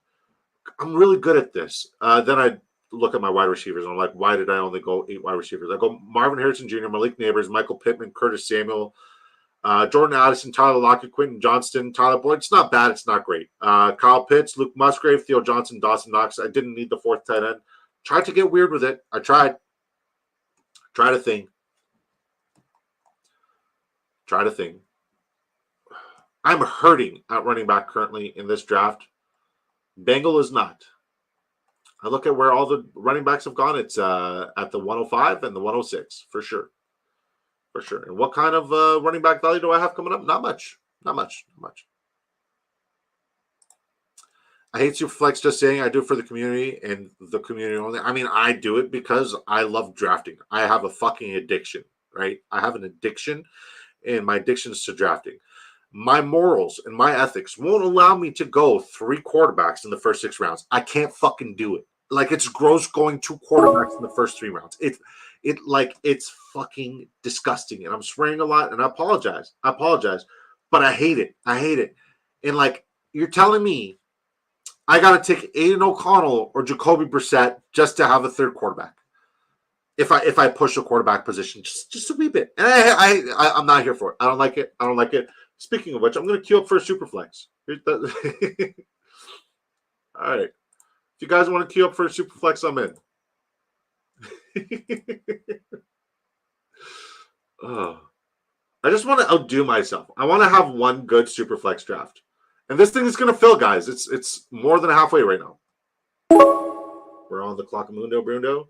S1: I'm really good at this. Then I look at my wide receivers, and I'm like, why did I only go 8 wide receivers? I go Marvin Harrison Jr., Malik Neighbors, Michael Pittman, Curtis Samuel, Jordan Addison, Tyler Lockett, Quentin Johnston, Tyler Boyd. It's not bad. It's not great. Kyle Pitts, Luke Musgrave, Theo Johnson, Dawson Knox. I didn't need the 4th tight end. Tried to get weird with it. I tried. Tried a thing. I'm hurting at running back currently in this draft. Bengal is not. I look at where all the running backs have gone. It's at the 105 and the 106 for sure. For sure. And what kind of running back value do I have coming up? Not much. I hate Superflex, just saying. I do it for the community and the community only. I mean, I do it because I love drafting. I have a fucking addiction, right? I have an addiction, and my addiction is to drafting. My morals and my ethics won't allow me to go 3 quarterbacks in the first 6 rounds. I can't fucking do it. Like, it's gross going 2 quarterbacks in the first 3 rounds. It's fucking disgusting. And I'm swearing a lot, and I apologize. But I hate it. And like, you're telling me I got to take Aiden O'Connell or Jacoby Brissett just to have a 3rd quarterback. If I push the quarterback position just a wee bit. And I'm not here for it. I don't like it. Speaking of which, I'm going to queue up for a Superflex. All right. If you guys want to queue up for a Superflex, I'm in. I just want to outdo myself. I want to have one good Superflex draft. And this thing is going to fill, guys. It's more than halfway right now. We're on the clock, Brundo.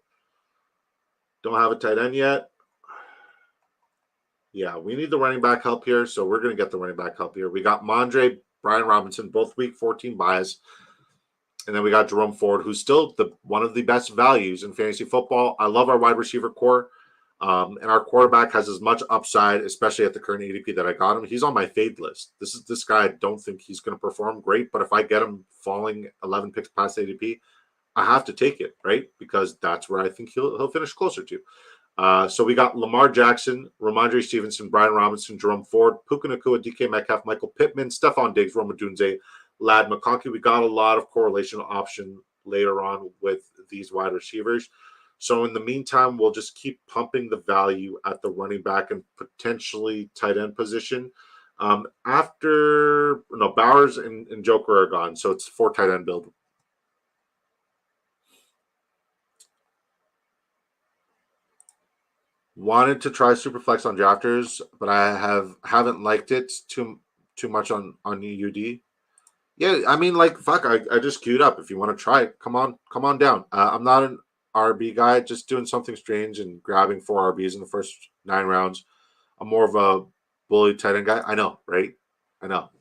S1: Don't have a tight end yet. Yeah, we need the running back help here, so we're going to get the running back help here. We got Mondre, Brian Robinson, both week 14 buys. And then we got Jerome Ford, who's still one of the best values in fantasy football. I love our wide receiver core. And our quarterback has as much upside, especially at the current ADP that I got him. He's on my fade list. This guy, I don't think he's going to perform great, but if I get him falling 11 picks past ADP, I have to take it, right? Because that's where I think he'll finish closer to. So we got Lamar Jackson, Ramondre Stevenson, Brian Robinson, Jerome Ford, Puka Nacua, DK Metcalf, Michael Pittman, Stephon Diggs, Roma Dunze, Lad McConkey. We got a lot of correlation option later on with these wide receivers. So in the meantime, we'll just keep pumping the value at the running back and potentially tight end position. Bowers and Joker are gone, so it's 4 tight end build. Wanted to try Superflex on drafters, but I haven't liked it too much on UD. Yeah, I mean, like, fuck, I just queued up. If you want to try it, come on down. I'm not an RB guy, just doing something strange and grabbing 4 RBs in the first 9 rounds. I'm more of a bully tight end guy. I know, right? I know.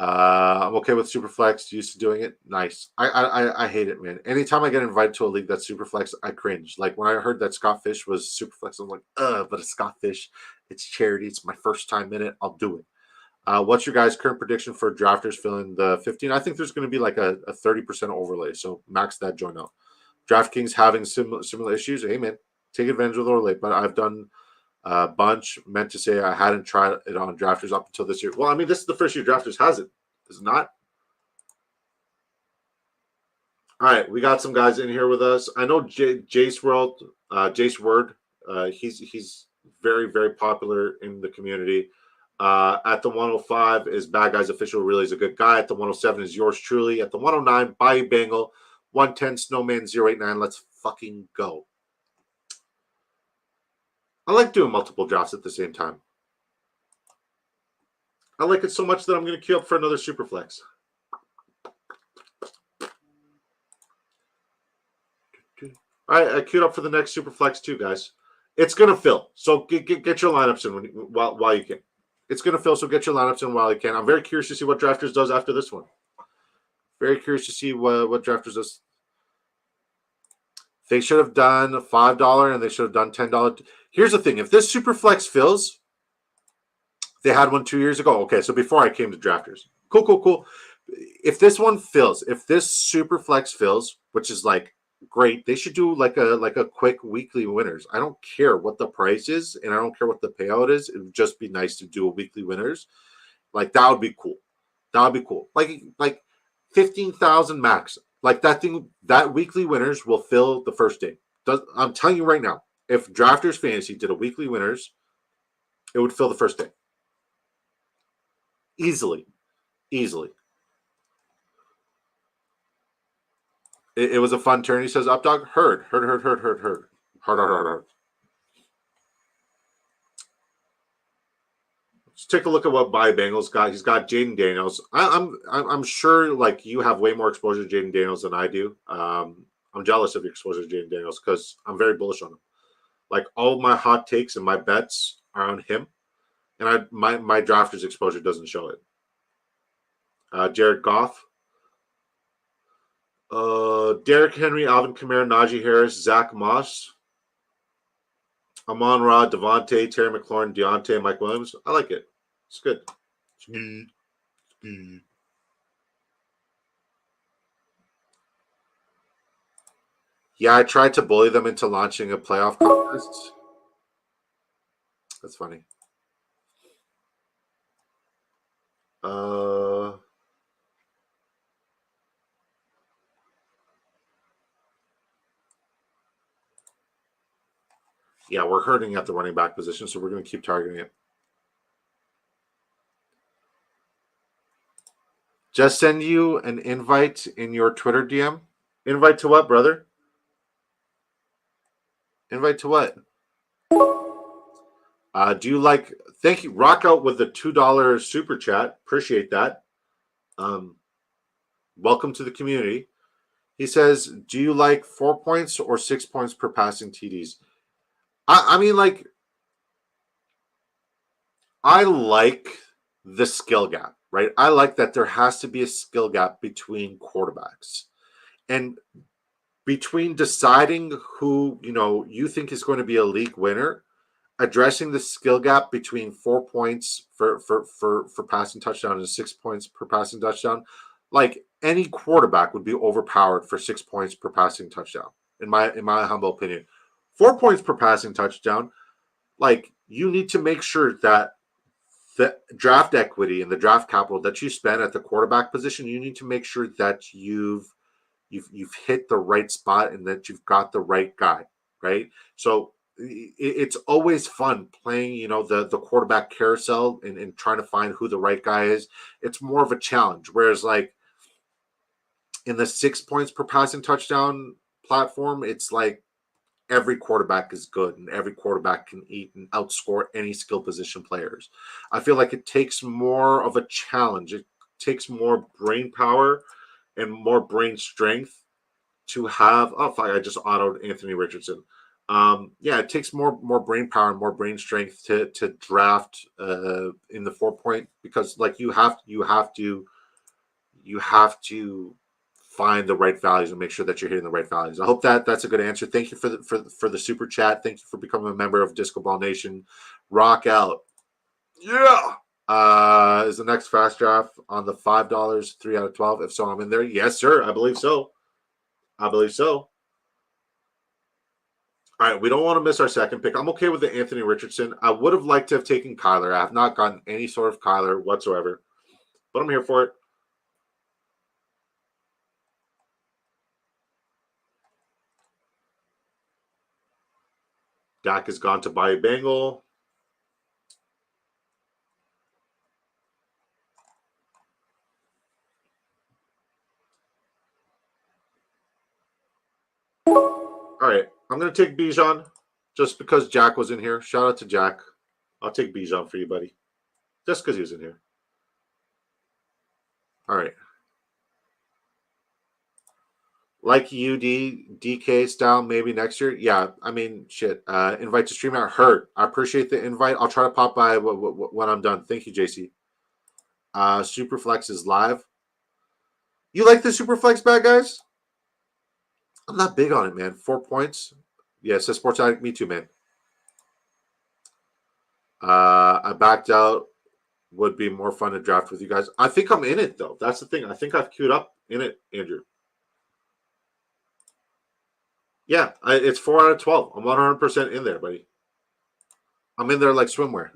S1: I'm okay with Superflex. Used to doing it. Nice. I hate it, man. Anytime I get invited to a league that's Superflex, I cringe. Like when I heard that Scott Fish was Superflex, I'm like, but it's Scott Fish. It's charity. It's my first time in it. I'll do it. What's your guys' current prediction for drafters filling the 15? I think there's going to be like a 30% overlay. So max that join out. DraftKings having similar issues. Hey, man, take advantage of the overlay. But I've done a bunch. Meant to say I hadn't tried it on drafters up until this year. Well, I mean, this is the first year drafters has it. Is it not? All right, we got some guys in here with us. I know Jace Word. He's very, very popular in the community. At the 105 is Bad Guys Official. Really is a good guy. At the 107 is yours truly. At the 109, Bayou Bengal. 110, Snowman 089. Let's fucking go. I like doing multiple drafts at the same time. I like it so much that I'm going to queue up for another Superflex. All right, I queued up for the next Superflex too, guys. It's going to fill. So get your lineups in while you can. It's going to fill, so get your lineups in while you can. I'm very curious to see what Drafters does after this one. Very curious to see what Drafters does. They should have done a $5 and they should have done $10. Here's the thing. If this Superflex fills, they had one 2 years ago. Okay, so before I came to Drafters. Cool. If this one fills, if this Superflex fills, which is like great, they should do like a quick weekly winners. I don't care what the price is and I don't care what the payout is. It would just be nice to do a weekly winners. Like that would be cool. Like 15,000 max. Like that weekly winners will fill the first day. I'm telling you right now, if Drafters Fantasy did a weekly winners, it would fill the first day. Easily. It was a fun turn. He says, Updog, heard. Let's take a look at what Bayou Bengals got. He's got Jaden Daniels. I'm sure like you have way more exposure to Jaden Daniels than I do. I'm jealous of your exposure to Jaden Daniels because I'm very bullish on him. Like all of my hot takes and my bets are on him, and my drafters exposure doesn't show it. Jared Goff, Derrick Henry, Alvin Kamara, Najee Harris, Zach Moss, Amon-Ra, Devontae, Terry McLaurin, Deontay, Mike Williams. I like it. It's good. Yeah, I tried to bully them into launching a playoff contest. That's funny. Yeah, we're hurting at the running back position, so we're going to keep targeting it. Just send you an invite in your Twitter DM. Invite to what, brother? Invite to what? Do you like? Thank you. Rock out with the $2 super chat. Appreciate that. Welcome to the community. He says, "Do you like 4 points or 6 points per passing TDs?" I mean, like, I like the skill gap, right? I like that there has to be a skill gap between quarterbacks. And between deciding who, you think is going to be a league winner, addressing the skill gap between 4 points for passing touchdown and 6 points per passing touchdown, like any quarterback would be overpowered for 6 points per passing touchdown, in my humble opinion. 4 points per passing touchdown, like you need to make sure that the draft equity and the draft capital that you spend at the quarterback position, you need to make sure that you've you've hit the right spot and that you've got the right guy, right? So it's always fun playing, you know, the quarterback carousel and trying to find who the right guy is. It's more of a challenge. Whereas like in the 6 points per passing touchdown platform, it's like every quarterback is good and every quarterback can eat and outscore any skill position players. I feel like it takes more of a challenge. It takes more brain power and more brain strength to have. Oh, fuck! I just autoed Anthony Richardson. Yeah, it takes more brain power and more brain strength to draft in the 4 point, because like you have to find the right values and make sure that you're hitting the right values. I hope that that's a good answer. Thank you for the super chat. Thank you for becoming a member of Disco Ball Nation. Rock out. Yeah. Is the next fast draft on the $5 3 out of 12? If so, I'm in there. Yes, sir. I believe so. All right, we don't want to miss our second pick. I'm okay with the Anthony Richardson. I would have liked to have taken Kyler. I have not gotten any sort of Kyler whatsoever, but I'm here for it. Dak has gone to buy a Bengal. All right, I'm going to take Bijan just because Jack was in here. Shout out to Jack. I'll take Bijan for you, buddy. Just because he was in here. All right. Like UD, DK style, maybe next year. Yeah, I mean, shit. Invite to stream. I heard. I appreciate the invite. I'll try to pop by when I'm done. Thank you, JC. Superflex is live. You like the Superflex bag, guys? I'm not big on it, man. 4 points. Yeah, it says Sports Addict. Me too, man. I backed out. Would be more fun to draft with you guys. I think I'm in it, though. That's the thing. I think I've queued up in it, Andrew. Yeah, it's 4 out of 12. I'm 100% in there, buddy. I'm in there like swimwear.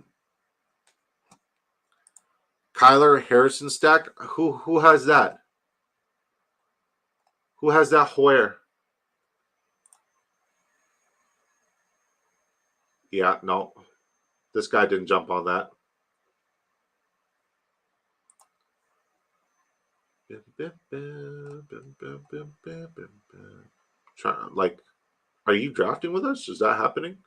S1: Kyler Harrison stack. Who has that? Who has that where? Yeah, no. This guy didn't jump on that. Like, are you drafting with us? Is that happening?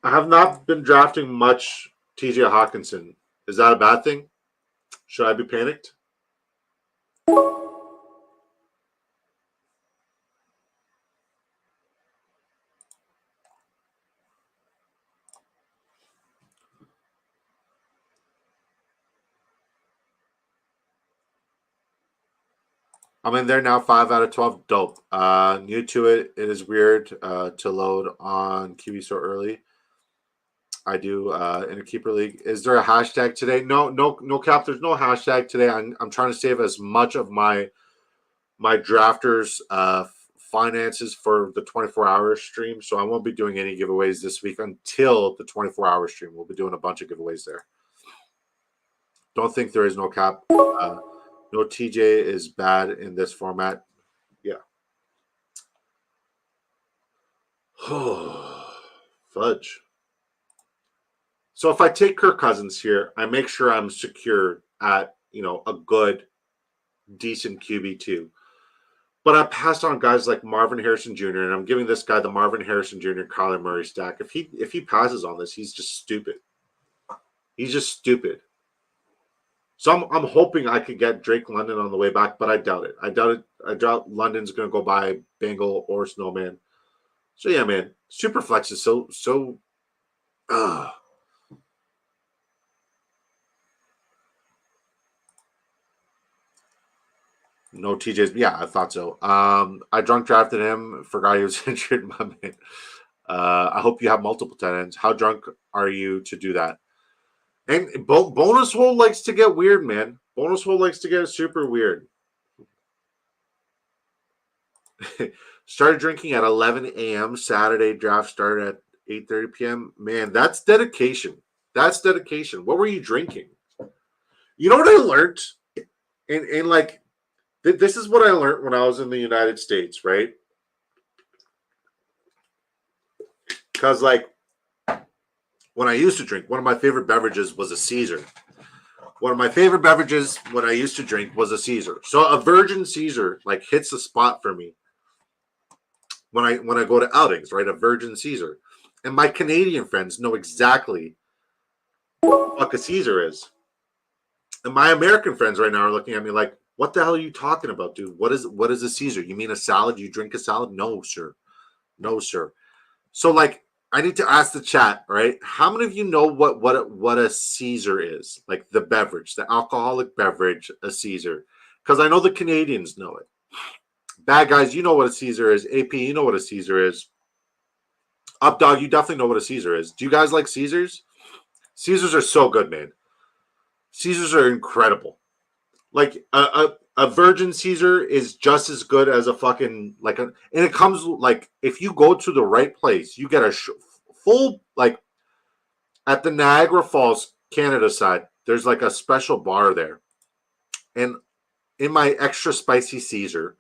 S1: I have not been drafting much TJ Hawkinson. Is that a bad thing? Should I be panicked? I'm in there now, 5 out of 12. Dope. New to it. It is weird to load on QB so early. I do in a keeper league. Is there a hashtag today? No cap. There's no hashtag today. I'm trying to save as much of my drafters finances for the 24-hour stream. So I won't be doing any giveaways this week until the 24-hour stream. We'll be doing a bunch of giveaways there. Don't think there is no cap. No TJ is bad in this format. Yeah. Fudge. So if I take Kirk Cousins here, I make sure I'm secured at, a good, decent QB2. But I passed on guys like Marvin Harrison Jr., and I'm giving this guy the Marvin Harrison Jr. Kyler Murray stack. If he passes on this, he's just stupid. He's just stupid. So I'm hoping I could get Drake London on the way back, but I doubt it. I doubt London's going to go buy Bengal or Snowman. So yeah, man, Superflex is so. No TJs. Yeah, I thought so. I drunk drafted him. Forgot he was injured. My man. I hope you have multiple tight ends. How drunk are you to do that? And bonus hole likes to get weird, man. Bonus hole likes to get super weird. Started drinking at 11 a.m. Saturday. Draft started at 8:30 p.m. Man, that's dedication. That's dedication. What were you drinking? You know what I learned? And like, this is what I learned when I was in the United States, right? Because, like, when I used to drink, one of my favorite beverages was a Caesar. One of my favorite beverages when I used to drink was a Caesar. So a virgin Caesar, like, hits the spot for me when I go to outings, right? A virgin Caesar. And my Canadian friends know exactly what a Caesar is. And my American friends right now are looking at me like, what the hell are you talking about, dude? What is a Caesar? You mean a salad? You drink a salad? No, sir. No, sir. So, like, I need to ask the chat, right? How many of you know what a Caesar is? Like the beverage, the alcoholic beverage, a Caesar. Because I know the Canadians know it. Bad guys, you know what a Caesar is. AP, you know what a Caesar is. Updog, you definitely know what a Caesar is. Do you guys like Caesars? Caesars are so good, man. Caesars are incredible. Like a virgin Caesar is just as good as a fucking like a, and it comes like if you go to the right place, you get a full like at the Niagara Falls, Canada side. There's like a special bar there, and in my extra spicy Caesar,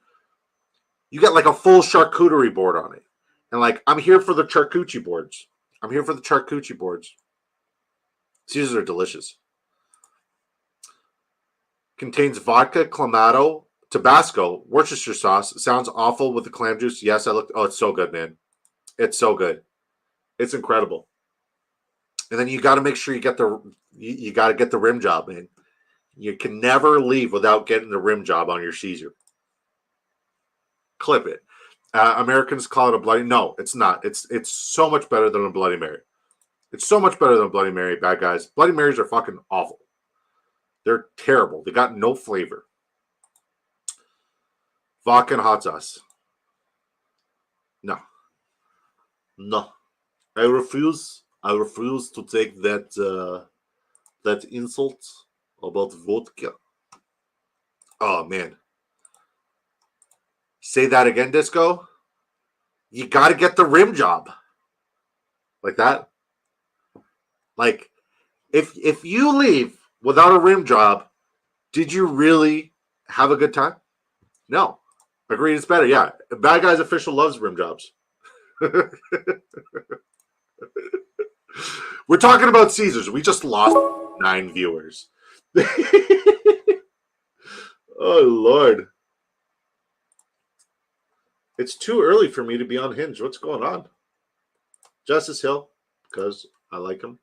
S1: you get like a full charcuterie board on it, and like I'm here for the charcuterie boards. I'm here for the charcuterie boards. Caesars are delicious. Contains vodka, clamato, Tabasco, Worcestershire sauce. Sounds awful with the clam juice. Yes, I looked. Oh, it's so good, man. It's so good. It's incredible. And then you got to make sure you get you got to get the rim job, man. You can never leave without getting the rim job on your Caesar. Clip it. Americans call it a bloody. No, it's not. It's so much better than a Bloody Mary. It's so much better than a Bloody Mary, bad guys. Bloody Marys are fucking awful. They're terrible. They got no flavor. Vodka and hot sauce. No. No. I refuse to take that insult about vodka. Oh, man. Say that again, Disco. You got to get the rim job. Like that. Like, if you leave without a rim job, did you really have a good time? No. Agreed, it's better. Yeah. Bad Guys Official loves rim jobs. We're talking about Caesars. We just lost 9 viewers. Oh, Lord. It's too early for me to be on Hinge. What's going on? Justice Hill, because I like him.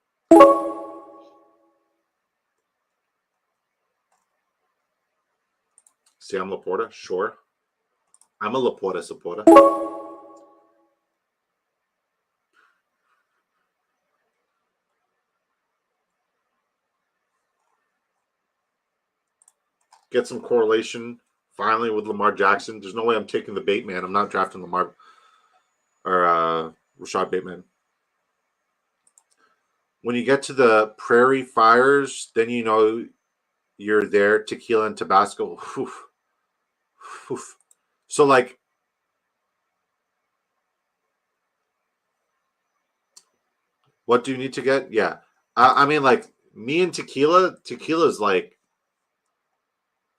S1: Sam Laporta, sure. I'm a Laporta supporter. Get some correlation finally with Lamar Jackson. There's no way I'm taking the bait, man. I'm not drafting Lamar or Rashad Bateman. When you get to the Prairie Fires, then you know you're there. Tequila and Tabasco. Oof. Oof. So, like, what do you need to get? Yeah. I mean, like, me and tequila is like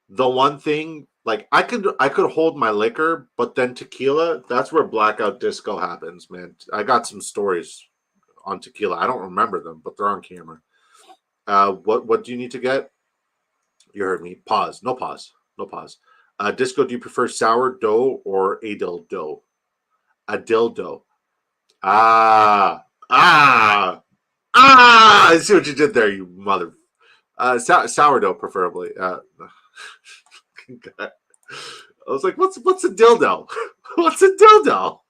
S1: the one thing. Like, I could hold my liquor, but then tequila, that's where blackout disco happens, man. I got some stories on tequila. I don't remember them, but they're on camera. What do you need to get? You heard me. Pause. No pause. No pause. Disco, do you prefer sourdough or a dildo? A dildo. I see what you did there, you mother. Sourdough, preferably. God. I was like, what's a dildo? What's a dildo?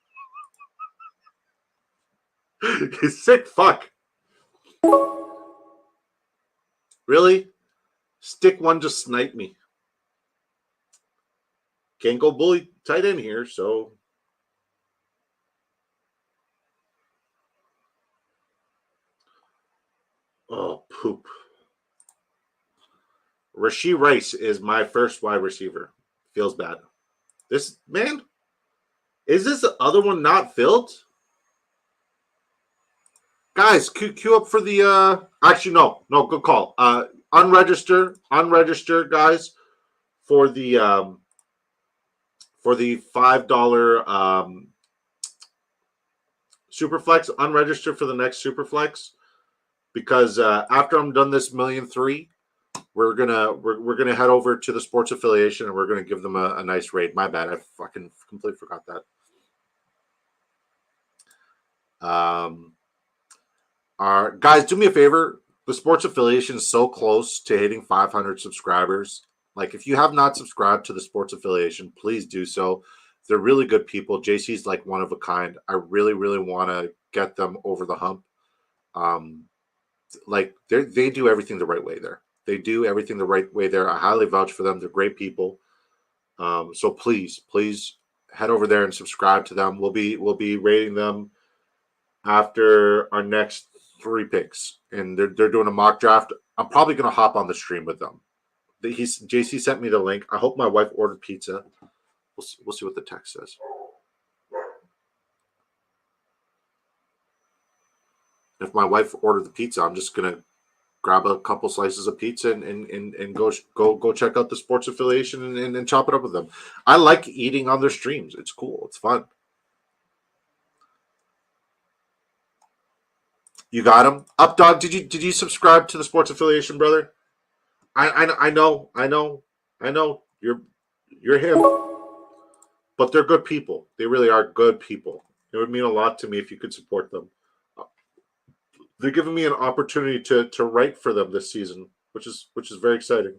S1: You sick fuck. Really? Stick one just sniped me. Can't go bully tight end here, so. Oh, poop. Rashee Rice is my first wide receiver. Feels bad. This, man, Is this other one not filled? Guys, queue up for the actually no, good call. Unregister guys for the $5 Superflex. Unregister for the next Superflex because after I'm done this 1,000,003, we're gonna head over to the sports affiliation and we're gonna give them a nice raid. My bad, I fucking completely forgot that. Guys, do me a favor. The sports affiliation is so close to hitting 500 subscribers. Like, if you have not subscribed to the sports affiliation, please do so. They're really good people. JC's like one of a kind. I really, really want to get them over the hump. Like, they do everything the right way there. They do everything the right way there. I highly vouch for them. They're great people. So please head over there and subscribe to them. We'll be rating them after our next 3 picks, and they're doing a mock draft. I'm probably going to hop on the stream with them. JC sent me the link. I hope my wife ordered pizza. We'll see what the text says. If my wife ordered the pizza, I'm just going to grab a couple slices of pizza and go check out the sports affiliation and chop it up with them. I like eating on their streams. It's cool. It's fun. You got him, Updog. Did you subscribe to the sports affiliation, brother? I know. You're him, but they're good people. They really are good people. It would mean a lot to me if you could support them. They're giving me an opportunity to write for them this season, which is very exciting.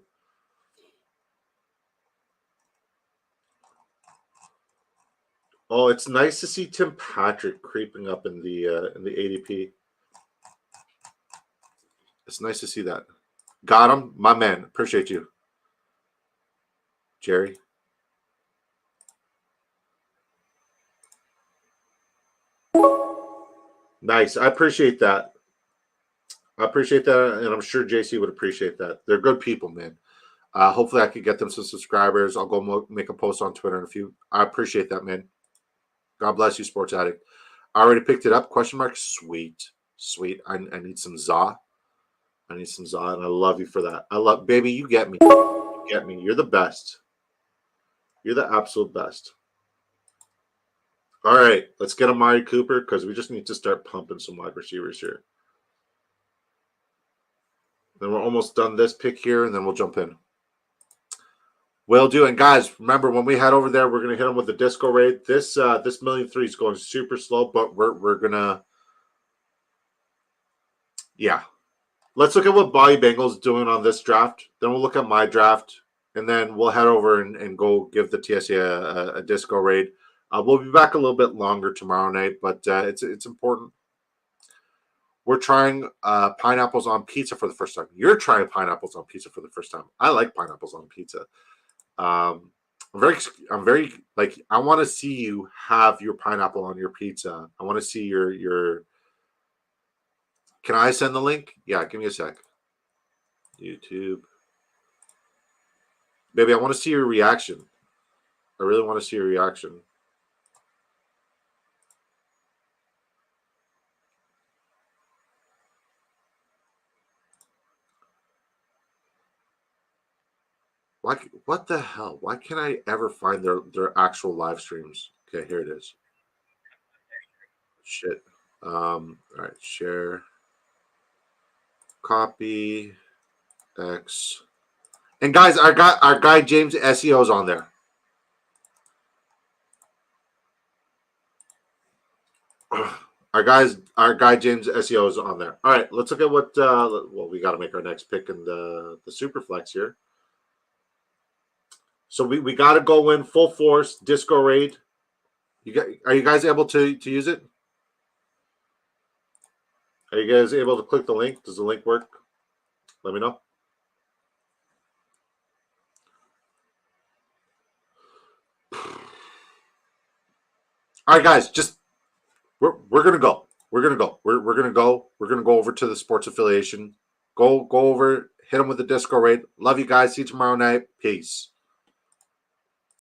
S1: Oh, it's nice to see Tim Patrick creeping up in the ADP. It's nice to see that. Got him, my man. Appreciate you, Jerry. Nice. I appreciate that. And I'm sure JC would appreciate that. They're good people, man. Hopefully I could get them some subscribers. I'll go make a post on Twitter in a few. I appreciate that, man. God bless you, Sports Addict. I already picked it up. Question mark. Sweet. I need some za. And I love you for that. Baby, you get me. You're the best. You're the absolute best. All right, let's get Amari Cooper because we just need to start pumping some wide receivers here. Then we're almost done this pick here, and then we'll jump in. Will do. And guys, remember when we head over there, we're gonna hit them with the disco raid. This 1,000,003 is going super slow, but we're gonna, yeah. Let's look at what Bobby Bengal's doing on this draft. Then we'll look at my draft, and then we'll head over and go give the TSA a disco raid. We'll be back a little bit longer tomorrow night, but it's important. We're trying pineapples on pizza for the first time. You're trying pineapples on pizza for the first time. I like pineapples on pizza. I'm very like, I want to see you have your pineapple on your pizza. I want to see your. Can I send the link? Yeah, give me a sec. YouTube. Baby, I want to see your reaction. I really want to see your reaction. What the hell? Why can't I ever find their actual live streams? Okay, here it is. Shit. All right, share. Copy. X. And guys, our guy James SEO is on there. Our guy James SEO is on there. All right, let's look at what. Well, we got to make our next pick in the Superflex here. So we got to go in full force disco raid. Are you guys able to use it? Are you guys able to click the link? Does the link work? Let me know. All right, guys, just we're gonna go. We're gonna go. We're gonna go. We're gonna go over to the sports affiliation. Go over. Hit them with the disco raid. Love you guys. See you tomorrow night. Peace.